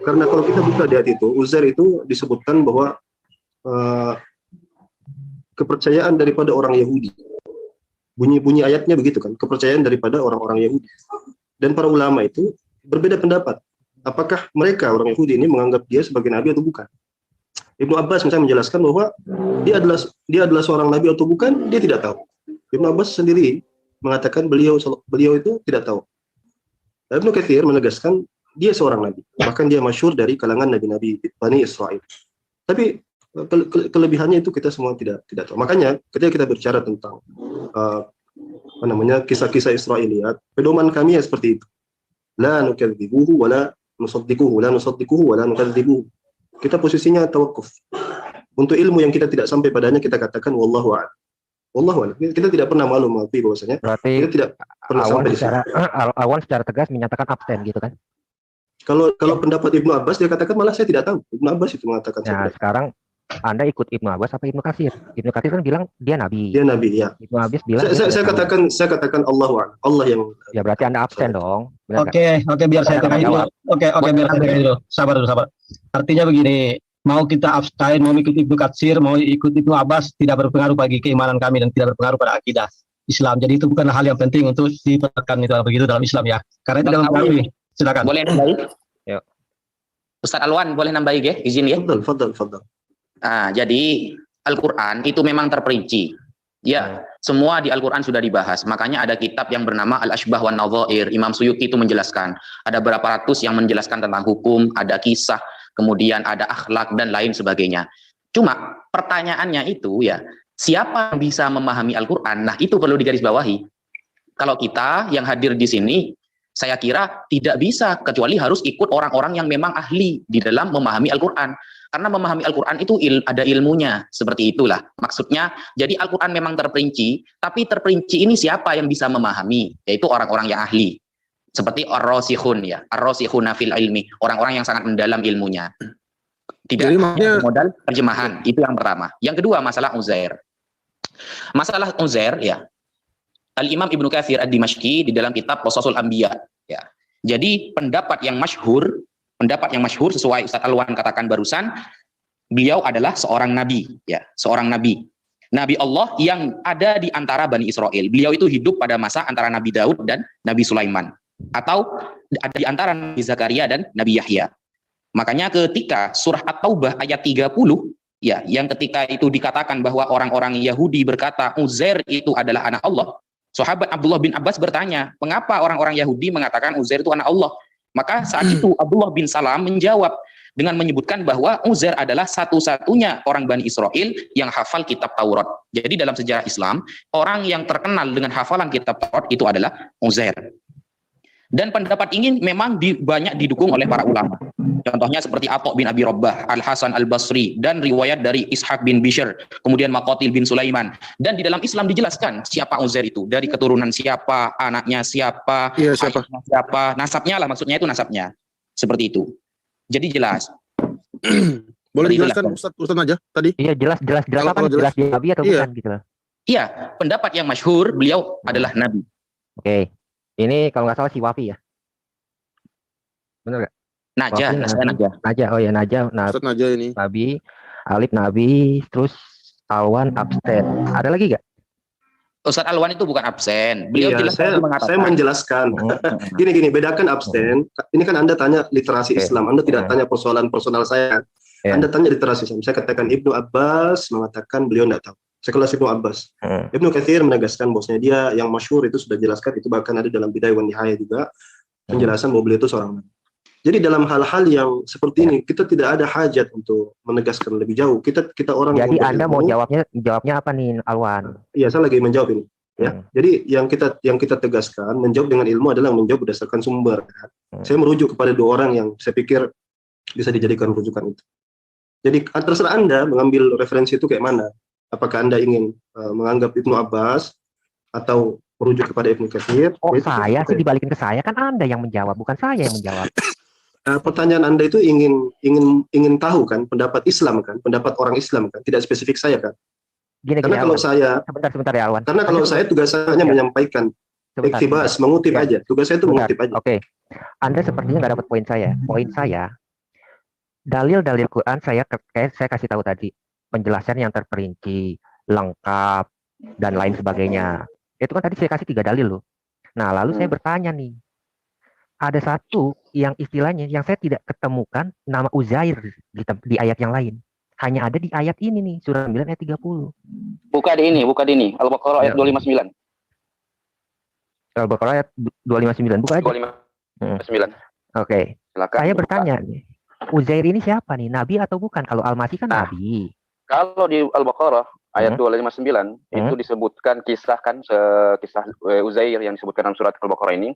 Karena kalau kita buka di ayat itu, Uzair itu disebutkan bahwa kepercayaan daripada orang Yahudi. Bunyi ayatnya begitu kan, kepercayaan daripada orang-orang Yahudi. Dan para ulama itu berbeda pendapat. Apakah mereka orang Yahudi ini menganggap dia sebagai nabi atau bukan? Ibnu Abbas misalnya menjelaskan bahwa dia adalah seorang nabi atau bukan, dia tidak tahu. Ibnu Abbas sendiri mengatakan beliau itu tidak tahu. Ibnu Katsir menegaskan dia seorang nabi, bahkan dia masyhur dari kalangan nabi-nabi Bani Israel. Tapi kelebihannya itu kita semua tidak tahu. Makanya ketika kita bicara tentang kisah-kisah Israiliyat, pedoman kami ya seperti itu. La nukadzibuhu wala nusaddiquhu, la nusaddiquhu wala nukadzibuhu. Kita posisinya tawakuf. Untuk ilmu yang kita tidak sampai padanya kita katakan wallahu a'lam. Wallahu a'lam. Kita tidak pernah malu mengakui bahwasanya kita tidak pernah sampai di sana. Awan secara tegas menyatakan absen gitu kan. Kalau pendapat Ibnu Abbas dia katakan malah saya tidak tahu. Ibnu Abbas itu mengatakan. Nah, sekarang Anda ikut Ibnu Abbas apa Ibnu Katsir? Ibnu Katsir kan bilang dia nabi. Dia nabi, ya. Ibnu Abbas bilang saya katakan Allahu a'lam. Allah yang. Ya berarti Anda absen dong. Oke, biar saya tengah dulu. Oke, biar saya tengah dulu. Sabar. Artinya begini, mau kita abstain, mau ikut Ibnu Katsir, mau ikut Ibnu Abbas, tidak berpengaruh bagi keimanan kami dan tidak berpengaruh pada akidah Islam. Jadi itu bukanlah hal yang penting untuk diperhatikan itu begitu dalam Islam ya. Karena tidak mempengaruhi. Silakan. Boleh nambahi? Yuk. Ustaz Alwan boleh nambahi ya? Izin ya? Fadal. Jadi Al-Quran itu memang terperinci. Ya, semua di Al-Quran sudah dibahas. Makanya ada kitab yang bernama Al-Ashbah wan Nadhair. Imam Suyuti itu menjelaskan. Ada berapa ratus yang menjelaskan tentang hukum, ada kisah, kemudian ada akhlak dan lain sebagainya. Cuma pertanyaannya itu ya, siapa yang bisa memahami Al-Quran? Nah, itu perlu digarisbawahi. Kalau kita yang hadir di sini, saya kira tidak bisa, kecuali harus ikut orang-orang yang memang ahli di dalam memahami Al-Quran. Karena memahami Al-Quran itu ada ilmunya, seperti itulah. Maksudnya, jadi Al-Quran memang terperinci, tapi terperinci ini siapa yang bisa memahami? Yaitu orang-orang yang ahli. Seperti ar-rasikhun ya, ar-rasikhuna fil ilmi, orang-orang yang sangat mendalam ilmunya. Tidak modal terjemahan, itu yang pertama. Yang kedua, masalah Uzair. Masalah Uzair ya, Al-Imam Ibnu Katsir Ad-Dimashqi di dalam kitab Qasasul Anbiya ya. Jadi pendapat yang masyhur sesuai Ustaz Alwan katakan barusan, beliau adalah seorang nabi ya, seorang nabi Allah yang ada di antara Bani Israel. Beliau itu hidup pada masa antara Nabi Daud dan Nabi Sulaiman, atau ada di antara Nabi Zakaria dan Nabi Yahya. Makanya ketika surah At-Taubah ayat 30 ya, yang ketika itu dikatakan bahwa orang-orang Yahudi berkata Uzair itu adalah anak Allah, sahabat Abdullah bin Abbas bertanya, mengapa orang-orang Yahudi mengatakan Uzair itu anak Allah? Maka saat itu Abdullah bin Salam menjawab dengan menyebutkan bahwa Uzair adalah satu-satunya orang Bani Israel yang hafal kitab Taurat. Jadi dalam sejarah Islam, orang yang terkenal dengan hafalan kitab Taurat itu adalah Uzair. Dan pendapat ini memang banyak didukung oleh para ulama. Contohnya seperti Atha bin Abi Rabbah, Al-Hasan Al-Basri, dan riwayat dari Ishaq bin Bishr, kemudian Maqatil bin Sulaiman. Dan di dalam Islam dijelaskan siapa Uzair itu, dari keturunan siapa, anaknya siapa, siapa, nasabnya lah, maksudnya itu nasabnya. Seperti itu. Jadi jelas. Boleh dijelaskan Ustaz aja tadi? Iya, jelas apa? Jelas dia nabi atau bukan gitu. Iya, pendapat yang masyhur beliau adalah nabi. Oke. Ini kalau nggak salah si Wafi ya, benar nggak? Naja. Oh ya Naja. Naja ini. Nabi, Alif Nabi, terus Alwan absen. Ada lagi nggak? Ustaz Alwan itu bukan absen. Beliau saya menjelaskan. Gini, bedakan absen. Ini kan Anda tanya literasi Islam. Anda tidak tanya persoalan personal saya. Anda tanya literasi Islam. Saya katakan Ibnu Abbas mengatakan beliau tidak tahu. Sekelas Ibnu Abbas. Ibnu Katsir menegaskan bahwasanya dia yang masyhur itu sudah jelaskan, itu bahkan ada dalam Bidayah wan Nihayah juga penjelasan bahwa beliau itu seorang nabi. Jadi dalam hal-hal yang seperti ini kita tidak ada hajat untuk menegaskan lebih jauh. Kita orang. Jadi Anda mau jawabnya apa nih Alwan? Iya, saya lagi menjawab ini. Ya. Jadi yang kita tegaskan menjawab dengan ilmu adalah menjawab berdasarkan sumber. Saya merujuk kepada dua orang yang saya pikir bisa dijadikan rujukan itu. Jadi terserah Anda mengambil referensi itu kayak mana. Apakah Anda ingin menganggap Ibnu Abbas atau merujuk kepada Ibnu Katsir? Oh, saya sih dibalikin ke saya, kan Anda yang menjawab, bukan saya yang menjawab. Pertanyaan Anda itu ingin tahu kan pendapat Islam kan, pendapat orang Islam kan, tidak spesifik saya kan. Karena kalau saya sebentar ya Alwan. Karena kalau saya tugas saya hanya menyampaikan iktibas, mengutip aja. Tugas saya itu mengutip aja. Oke. Anda sepertinya nggak dapat poin saya. Poin saya, dalil-dalil Quran saya kasih tahu tadi. Penjelasan yang terperinci, lengkap, dan lain sebagainya. Itu kan tadi saya kasih 3 dalil loh. Nah, lalu saya bertanya nih, ada satu yang istilahnya yang saya tidak ketemukan nama Uzair di ayat yang lain. hanya ada di ayat ini nih, surah 9 ayat 30. Buka di ini, Al-Baqarah ayat 259. Al-Baqarah ayat 259, buka aja. 259. Oke. Silakan. Saya bertanya nih, Uzair ini siapa nih? Nabi atau bukan? Kalau Al-Masih kan nabi. Kalau di Al-Baqarah ayat 259 itu disebutkan kisah Uzair yang disebutkan dalam surat Al-Baqarah ini.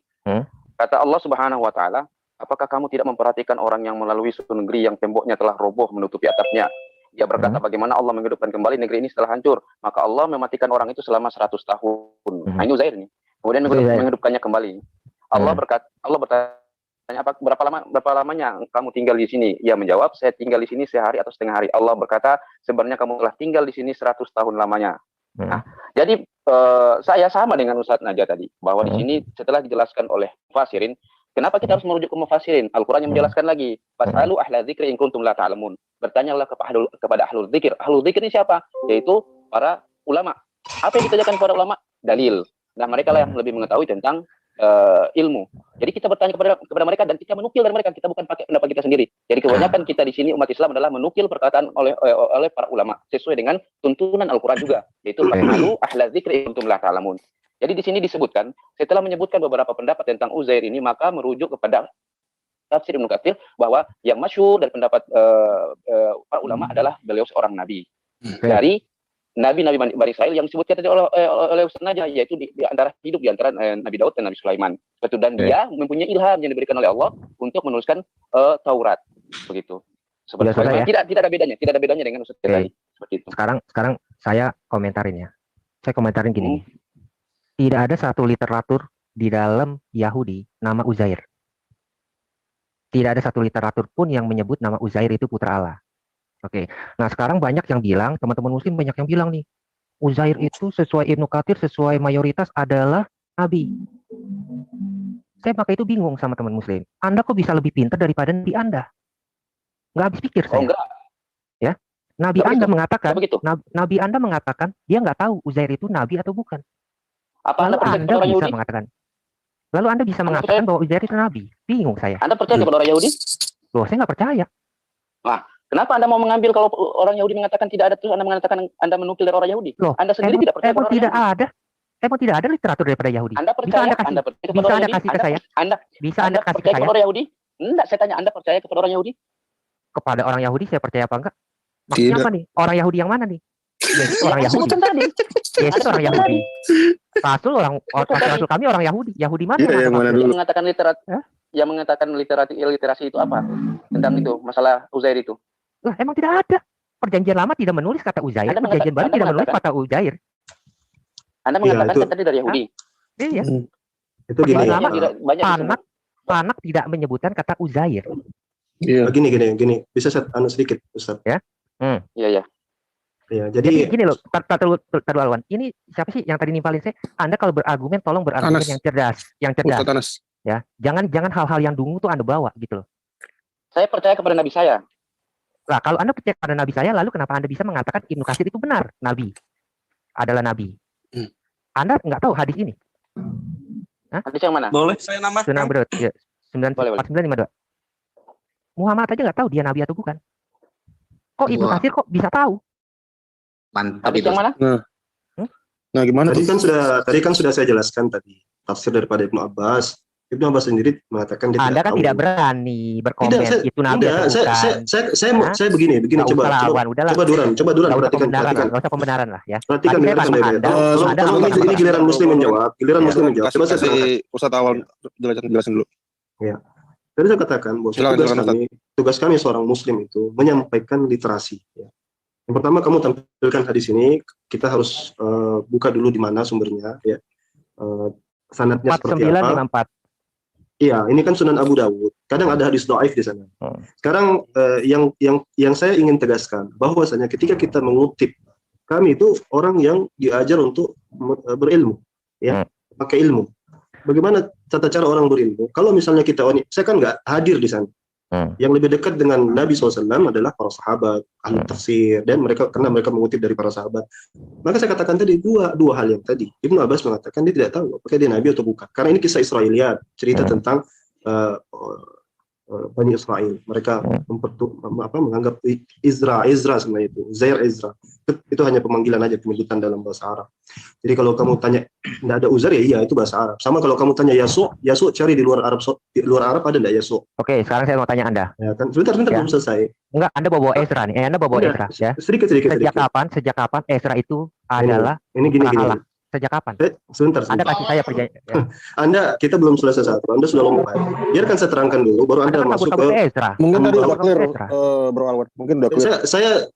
Kata Allah Subhanahu wa taala, apakah kamu tidak memperhatikan orang yang melalui suatu negeri yang temboknya telah roboh menutupi atapnya? Dia berkata, bagaimana Allah menghidupkan kembali negeri ini setelah hancur? Maka Allah mematikan orang itu selama 100 tahun. Nah, ini Uzair nih. Kemudian menghidupkannya kembali. Allah bertanya, berapa lamanya kamu tinggal di sini? Ia menjawab, saya tinggal di sini sehari atau setengah hari. Allah berkata, sebenarnya kamu telah tinggal di sini 100 tahun lamanya. Nah, jadi saya sama dengan Ustadz Najah tadi, bahwa di sini setelah dijelaskan oleh mufassirin, kenapa kita harus merujuk ke mufassirin? Al-Quran yang menjelaskan lagi, fas'alu ahla dzikri in kuntum la ta'lamun. Bertanyalah kepada ahlul dzikir. Ahlul dzikir ini siapa? Yaitu para ulama. Apa yang ditanyakan kepada ulama? Dalil. Nah, mereka lah yang lebih mengetahui tentang ilmu. Jadi kita bertanya kepada mereka dan kita menukil dari mereka. Kita bukan pakai pendapat kita sendiri. Jadi kebanyakan kita di sini umat Islam adalah menukil perkataan oleh para ulama sesuai dengan tuntunan Al-Quran juga, yaitu fas'alu ahla dzikri in kuntum la ta'lamun. Jadi di sini disebutkan, setelah menyebutkan beberapa pendapat tentang Uzair ini, maka merujuk kepada tafsir Ibnu Katsir bahwa yang masyhur dari pendapat para ulama adalah beliau seorang nabi. Dari nabi-nabi Bani Israil yang disebutkan tadi oleh Ustaz Najah, yaitu di antara Nabi Daud dan Nabi Sulaiman. Dan dia mempunyai ilham yang diberikan oleh Allah untuk menuliskan Taurat, begitu. Sebenarnya tidak ada bedanya dengan Ustaz tadi. Seperti itu. Sekarang saya komentarin ya. Saya komentarin gini. Tidak ada satu literatur di dalam Yahudi nama Uzair. Tidak ada satu literatur pun yang menyebut nama Uzair itu putra Allah. Oke. Nah, sekarang banyak yang bilang, teman-teman muslim banyak yang bilang nih, Uzair itu sesuai Ibnu Katsir, sesuai mayoritas adalah nabi. Saya maka itu bingung sama teman muslim. Anda kok bisa lebih pintar daripada nabi Anda? Nggak habis pikir saya. Enggak. Ya. Nabi Anda mengatakan, Nabi Anda mengatakan dia nggak tahu Uzair itu nabi atau bukan. Apa Anda percaya kepada orang Yahudi? Lalu Anda bisa mengatakan bahwa Uzair itu nabi. Bingung saya. Anda percaya kepada orang Yahudi? Loh, saya nggak percaya. Nah, kenapa Anda mau mengambil kalau orang Yahudi mengatakan tidak ada, terus Anda mengatakan Anda menukil dari orang Yahudi? Loh, Anda sendiri tidak percaya kepada orang Yahudi? Emang tidak ada literatur daripada Yahudi. Anda percaya? Anda percaya kepada orang Yahudi? Bisa Anda kasih ke saya? Kepada orang Yahudi? Enggak, saya tanya, Anda percaya kepada orang Yahudi? Kepada orang Yahudi saya percaya apa enggak? Maksudnya apa nih? Orang Yahudi yang mana nih? Yesus orang Yahudi. Yesus orang Yahudi. Rasul kami orang Yahudi. Yahudi mana? Yang mengatakan literasi itu apa? Tentang itu, masalah Uzair itu. Lah, emang tidak ada. Perjanjian lama tidak menulis kata Uzair. Perjanjian baru tidak menulis kata Uzair. Anda mengatakan tadi dari Yahudi. Iya. Itu gini. Panak tidak menyebutkan kata Uzair. Iya. Gini. Bisa saya sedikit, Ustaz? Ya. Iya. Ya, jadi gini loh, taruh Alwan. Ini siapa sih yang tadi nimpalin saya? Anda kalau berargumen tolong berargumen yang cerdas. Ya, jangan hal-hal yang dungu tuh Anda bawa gitu loh. Saya percaya kepada Nabi saya. Nah, kalau Anda percaya kepada Nabi saya, lalu kenapa Anda bisa mengatakan Ibnu Katsir itu benar? Nabi adalah Nabi. Anda nggak tahu hadis ini? Hadis yang mana? Boleh saya nambahkan? Sunan Abu Daud, ya. 94952. Muhammad aja nggak tahu dia Nabi atau bukan. Kok Ibnu Katsir kok bisa tahu? Mantap. Hadis yang mana? Nah, gimana? Tadi kan sudah saya jelaskan tadi tafsir daripada Ibnu Abbas. Ibnu Abbas sendiri mengatakan dia Anda kan tidak berani berkomen itu Nabi atau bukan. Saya begini coba Duran perhatikan. Enggak usah pembenaran lah ya. Perhatikan ini giliran muslim menjawab. Coba saya Ustaz awal jelasin dulu. Ya. Tadi saya katakan bahwa tugas kami seorang muslim itu menyampaikan literasi ya. Yang pertama kamu tampilkan hadis ini, kita harus buka dulu di mana sumbernya ya. Sanadnya seperti apa. Iya, ini kan Sunan Abu Dawud. Kadang ada hadis dhaif di sana. Sekarang yang saya ingin tegaskan bahwasanya ketika kita mengutip, kami itu orang yang diajar untuk berilmu, ya, pakai ilmu. Bagaimana tata cara orang berilmu? Kalau misalnya saya kan nggak hadir di sana. Yang lebih dekat dengan Nabi SAW adalah para sahabat, ahli tafsir, dan karena mereka mengutip dari para sahabat. Maka saya katakan tadi dua hal yang tadi. Ibnu Abbas mengatakan dia tidak tahu apakah dia Nabi atau bukan. Karena ini kisah Israiliyat, cerita tentang Bani Israel. Mereka menganggap Ezra sebenarnya itu, Uzair Ezra. Itu hanya pemanggilan aja, penyebutan dalam bahasa Arab. Jadi kalau kamu tanya tidak ada Uzair, ya iya itu bahasa Arab. Sama kalau kamu tanya Yasu cari di luar Arab ada tidak Yasu? Oke, sekarang saya mau tanya Anda. Ya kan, sebentar belum selesai. Enggak, Anda bawa Ezra nih. Anda bawa Ezra ya. Sedikit. Sejak kapan Ezra itu adalah ini gini. Sejak kapan? Sebentar. Anda kasih saya perjanjian. Ya. Kita belum selesai satu. Anda sudah lompat. Biarkan saya terangkan dulu, baru Anda masuk ke Ezra. Mungkin tadi udah clear, Bro Alwan. Mungkin udah clear.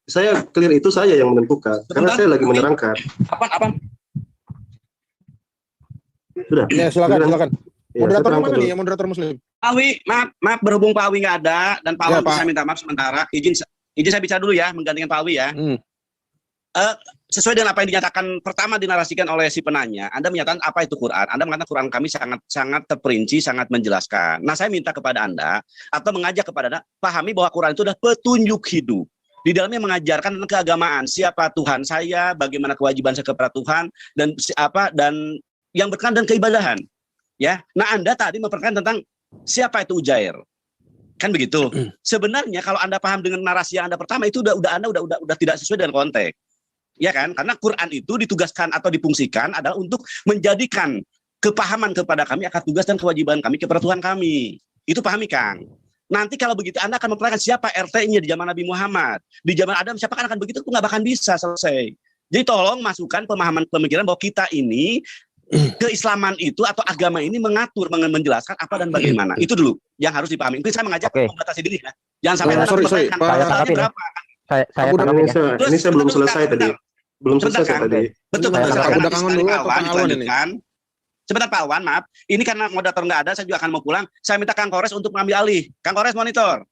Saya clear, itu saya yang menentukan. Karena saya lagi menerangkan. Apaan? Sudah. Ya, silakan. Ya, Moderator mana nih? Moderator Muslim. Pak Awi, maaf berhubung Pak Awi nggak ada dan Pak Awi bisa minta maaf sementara. Izin saya bicara dulu ya, menggantikan Pak Awi ya. Sesuai dengan apa yang dinyatakan pertama dinarasikan oleh si penanya, Anda menyatakan apa itu Quran. Anda mengatakan Quran kami sangat terperinci, sangat menjelaskan. Nah, saya minta kepada Anda atau mengajak kepada Anda pahami bahwa Quran itu adalah petunjuk hidup. Di dalamnya mengajarkan tentang keagamaan, siapa Tuhan saya, bagaimana kewajiban saya kepada Tuhan, dan dan yang berkenaan dengan keibadahan. Ya, nah Anda tadi memperkenalkan tentang siapa itu Uzair. Kan begitu. Sebenarnya kalau Anda paham dengan narasi yang Anda pertama itu Anda udah tidak sesuai dengan konteks. Ya kan? Karena Quran itu ditugaskan atau difungsikan adalah untuk menjadikan kepahaman kepada kami akan tugas dan kewajiban kami kepada Tuhan kami. Itu pahami, Kang. Nanti kalau begitu Anda akan mempertanyakan siapa RT-nya di zaman Nabi Muhammad, di zaman Adam siapa, kan akan begitu, itu nggak bakal bisa selesai. Jadi tolong masukkan pemikiran bahwa kita ini keislaman itu atau agama ini mengatur, menjelaskan apa dan bagaimana. Itu dulu yang harus dipahami. Mungkin saya mengajak membatasi diri ya. Jangan sampai Anda mempertanyakan berapa. Ini saya belum selesai tadi. Belum selesai tadi. Betul. Udah kangen dulu Pak Alwan ini. Sebentar Pak Alwan, maaf. Ini karena moderator nggak ada, saya juga akan mau pulang. Saya minta Kang Kores untuk mengambil alih. Kang Kores monitor.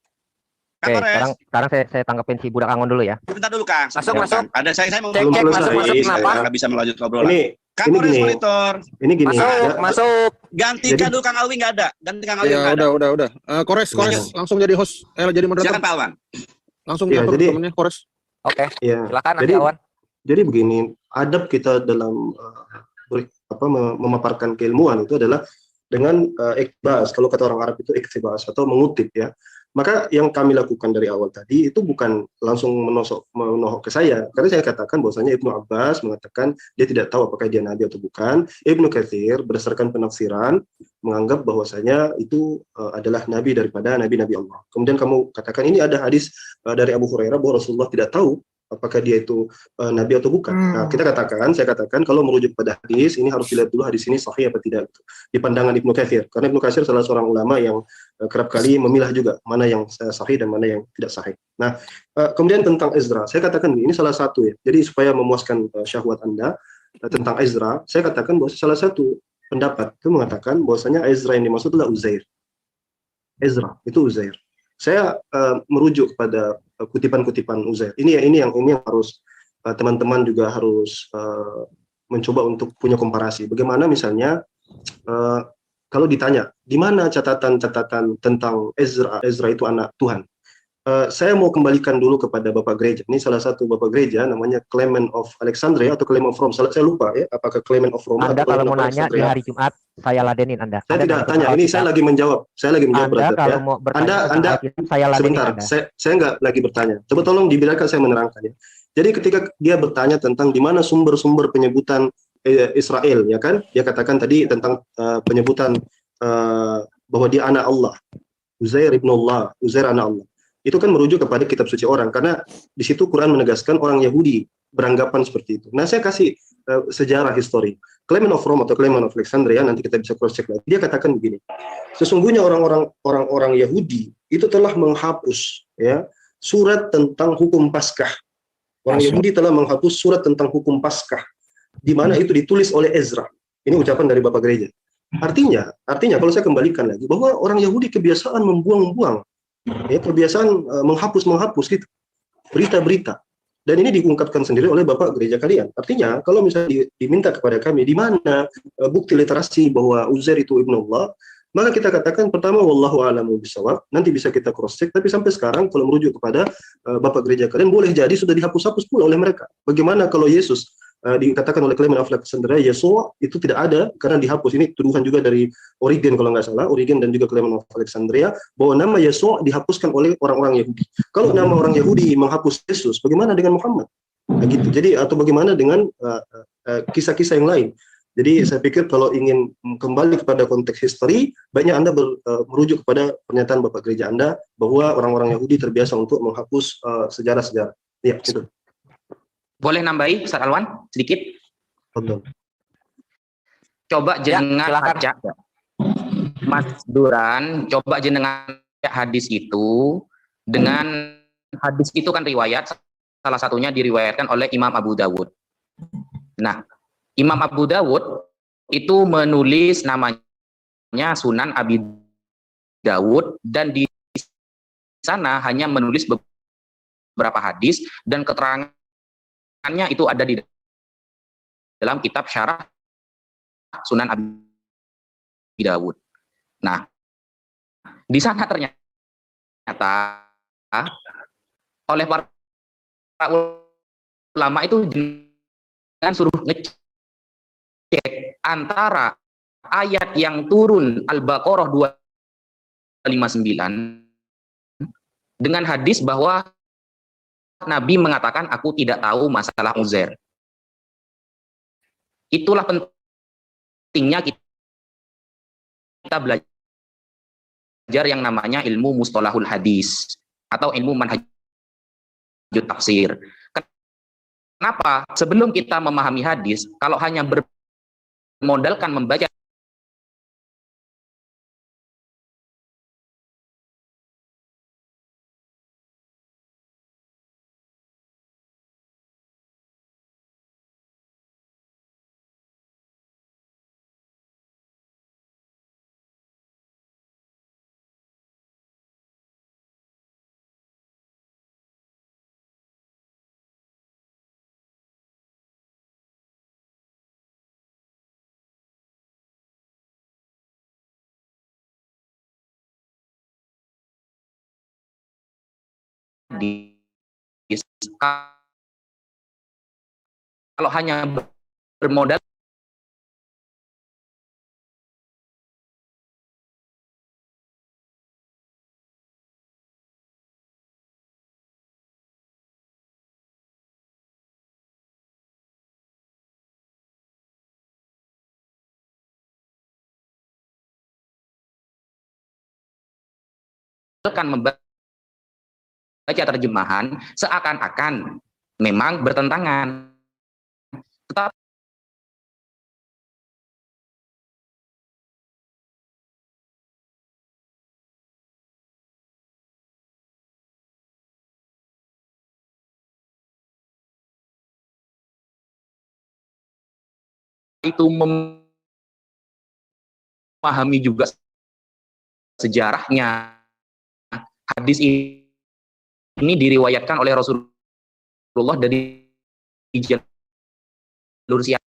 Kang Kores. Sekarang saya tanggapin si budak Angon dulu ya. Sebentar dulu Kang. Masuk. Ada saya mau cek masuk kenapa? Nggak bisa melanjutkan obrolan. Kang Kores monitor. Ini gini. Masuk. Gantikan dulu Kang Alwi, nggak ada. Ganti Kang Alwi. Ya udah. Kores langsung jadi host. Jadi moderator. Silakan Pak Alwan. Langsung diatur temennya Kores. Oke. Silakan Jadi, Alwan. Jadi begini, adab kita dalam memaparkan keilmuan itu adalah dengan iktibas. Kalau kata orang Arab itu iktibas atau mengutip ya. Maka yang kami lakukan dari awal tadi itu bukan langsung menohok ke saya, karena saya katakan bahwasanya Ibnu Abbas mengatakan dia tidak tahu apakah dia nabi atau bukan. Ibnu Katsir berdasarkan penafsiran menganggap bahwasanya itu adalah nabi daripada nabi-nabi Allah. Kemudian kamu katakan ini ada hadis dari Abu Hurairah bahwa Rasulullah tidak tahu apakah dia itu nabi atau bukan. Nah, saya katakan kalau merujuk pada hadis ini harus dilihat dulu hadis ini sahih apa tidak di pandangan Ibnu Katsir. Karena Ibnu Katsir salah seorang ulama yang kerap kali memilah juga mana yang sahih dan mana yang tidak sahih. Nah, kemudian tentang Ezra, saya katakan ini salah satu ya. Jadi supaya memuaskan syahwat Anda tentang Ezra, saya katakan bahwa salah satu pendapat itu mengatakan bahwasanya Ezra yang dimaksud adalah Uzair. Ezra itu Uzair. Saya merujuk pada kutipan-kutipan Uzair. Ini yang harus teman-teman juga harus mencoba untuk punya komparasi. Bagaimana misalnya kalau ditanya di mana catatan-catatan tentang Ezra itu anak Tuhan. Saya mau kembalikan dulu kepada Bapak Gereja. Ini salah satu Bapak Gereja namanya Clement of Alexandria atau Clement of Rome. Saya lupa ya, apakah Clement of Rome Anda atau kalau mau nanya di hari Jumat saya ladenin Anda. Saya tidak tanya, ini saya lagi menjawab. Saya lagi menjawab. Anda kalau mau bertanya Anda saya ladenin sebentar, Anda. Saya nggak lagi bertanya. Coba tolong dibiarkan saya menerangkan ya. Jadi ketika dia bertanya tentang di mana sumber-sumber penyebutan Israel, ya kan? Dia katakan tadi tentang penyebutan bahwa dia anak Allah. Uzair ibn Allah, Uzair anak Allah. Itu kan merujuk kepada kitab suci orang, karena di situ Quran menegaskan orang Yahudi beranggapan seperti itu. Nah, saya kasih sejarah histori. Clement of Rome atau Clement of Alexandria, nanti kita bisa cross check lagi. Dia katakan begini, sesungguhnya orang-orang Yahudi itu telah menghapus ya surat tentang hukum Paskah. Orang Yahudi telah menghapus surat tentang hukum Paskah, di mana itu ditulis oleh Ezra. Ini ucapan dari Bapak Gereja. Artinya kalau saya kembalikan lagi bahwa orang Yahudi kebiasaan membuang-buang, ya kebiasaan menghapus gitu berita-berita, dan ini diungkapkan sendiri oleh Bapak Gereja kalian. Artinya kalau misalnya diminta kepada kami di mana bukti literasi bahwa Uzair itu ibnu Allah, maka kita katakan pertama wallahu a'lamu bishawab, nanti bisa kita cross check. Tapi sampai sekarang kalau merujuk kepada Bapak Gereja kalian, boleh jadi sudah dihapus-hapus pula oleh mereka. Bagaimana kalau Yesus dikatakan oleh Clement of Alexandria, Yesua itu tidak ada karena dihapus. Ini tuduhan juga dari Origen kalau nggak salah, Origen dan juga Clement of Alexandria, bahwa nama Yesua dihapuskan oleh orang-orang Yahudi. Kalau nama orang Yahudi menghapus Yesus, bagaimana dengan Muhammad? Nah, gitu. Jadi atau bagaimana dengan kisah-kisah yang lain? Jadi saya pikir kalau ingin kembali kepada konteks history, baiknya Anda merujuk kepada pernyataan Bapak Gereja Anda bahwa orang-orang Yahudi terbiasa untuk menghapus sejarah-sejarah. Ya, gitu. Boleh nambahi, Ustaz Alwan, sedikit? Betul. Coba jenengan baca, Mas Duran, coba jenengan hadis itu, dengan hadis itu kan riwayat, salah satunya diriwayatkan oleh Imam Abu Dawud. Nah, Imam Abu Dawud itu menulis namanya Sunan Abi Dawud, dan di sana hanya menulis beberapa hadis, dan keterangan itu ada di dalam kitab syarah Sunan Abi Dawud. Nah, di sana ternyata oleh para ulama itu dengan suruh ngecek antara ayat yang turun Al-Baqarah 259 dengan hadis bahwa Nabi mengatakan, aku tidak tahu masalah Uzair. Itulah pentingnya kita belajar yang namanya ilmu mustalahul hadis atau ilmu manhajut tafsir. Kenapa? Sebelum kita memahami hadis, kalau hanya bermodalkan membaca kalau hanya bermodal kan membaca terjemahan seakan-akan memang bertentangan. Tetapi itu memahami juga sejarahnya. Hadis ini diriwayatkan oleh Rasulullah dari jalur siapa?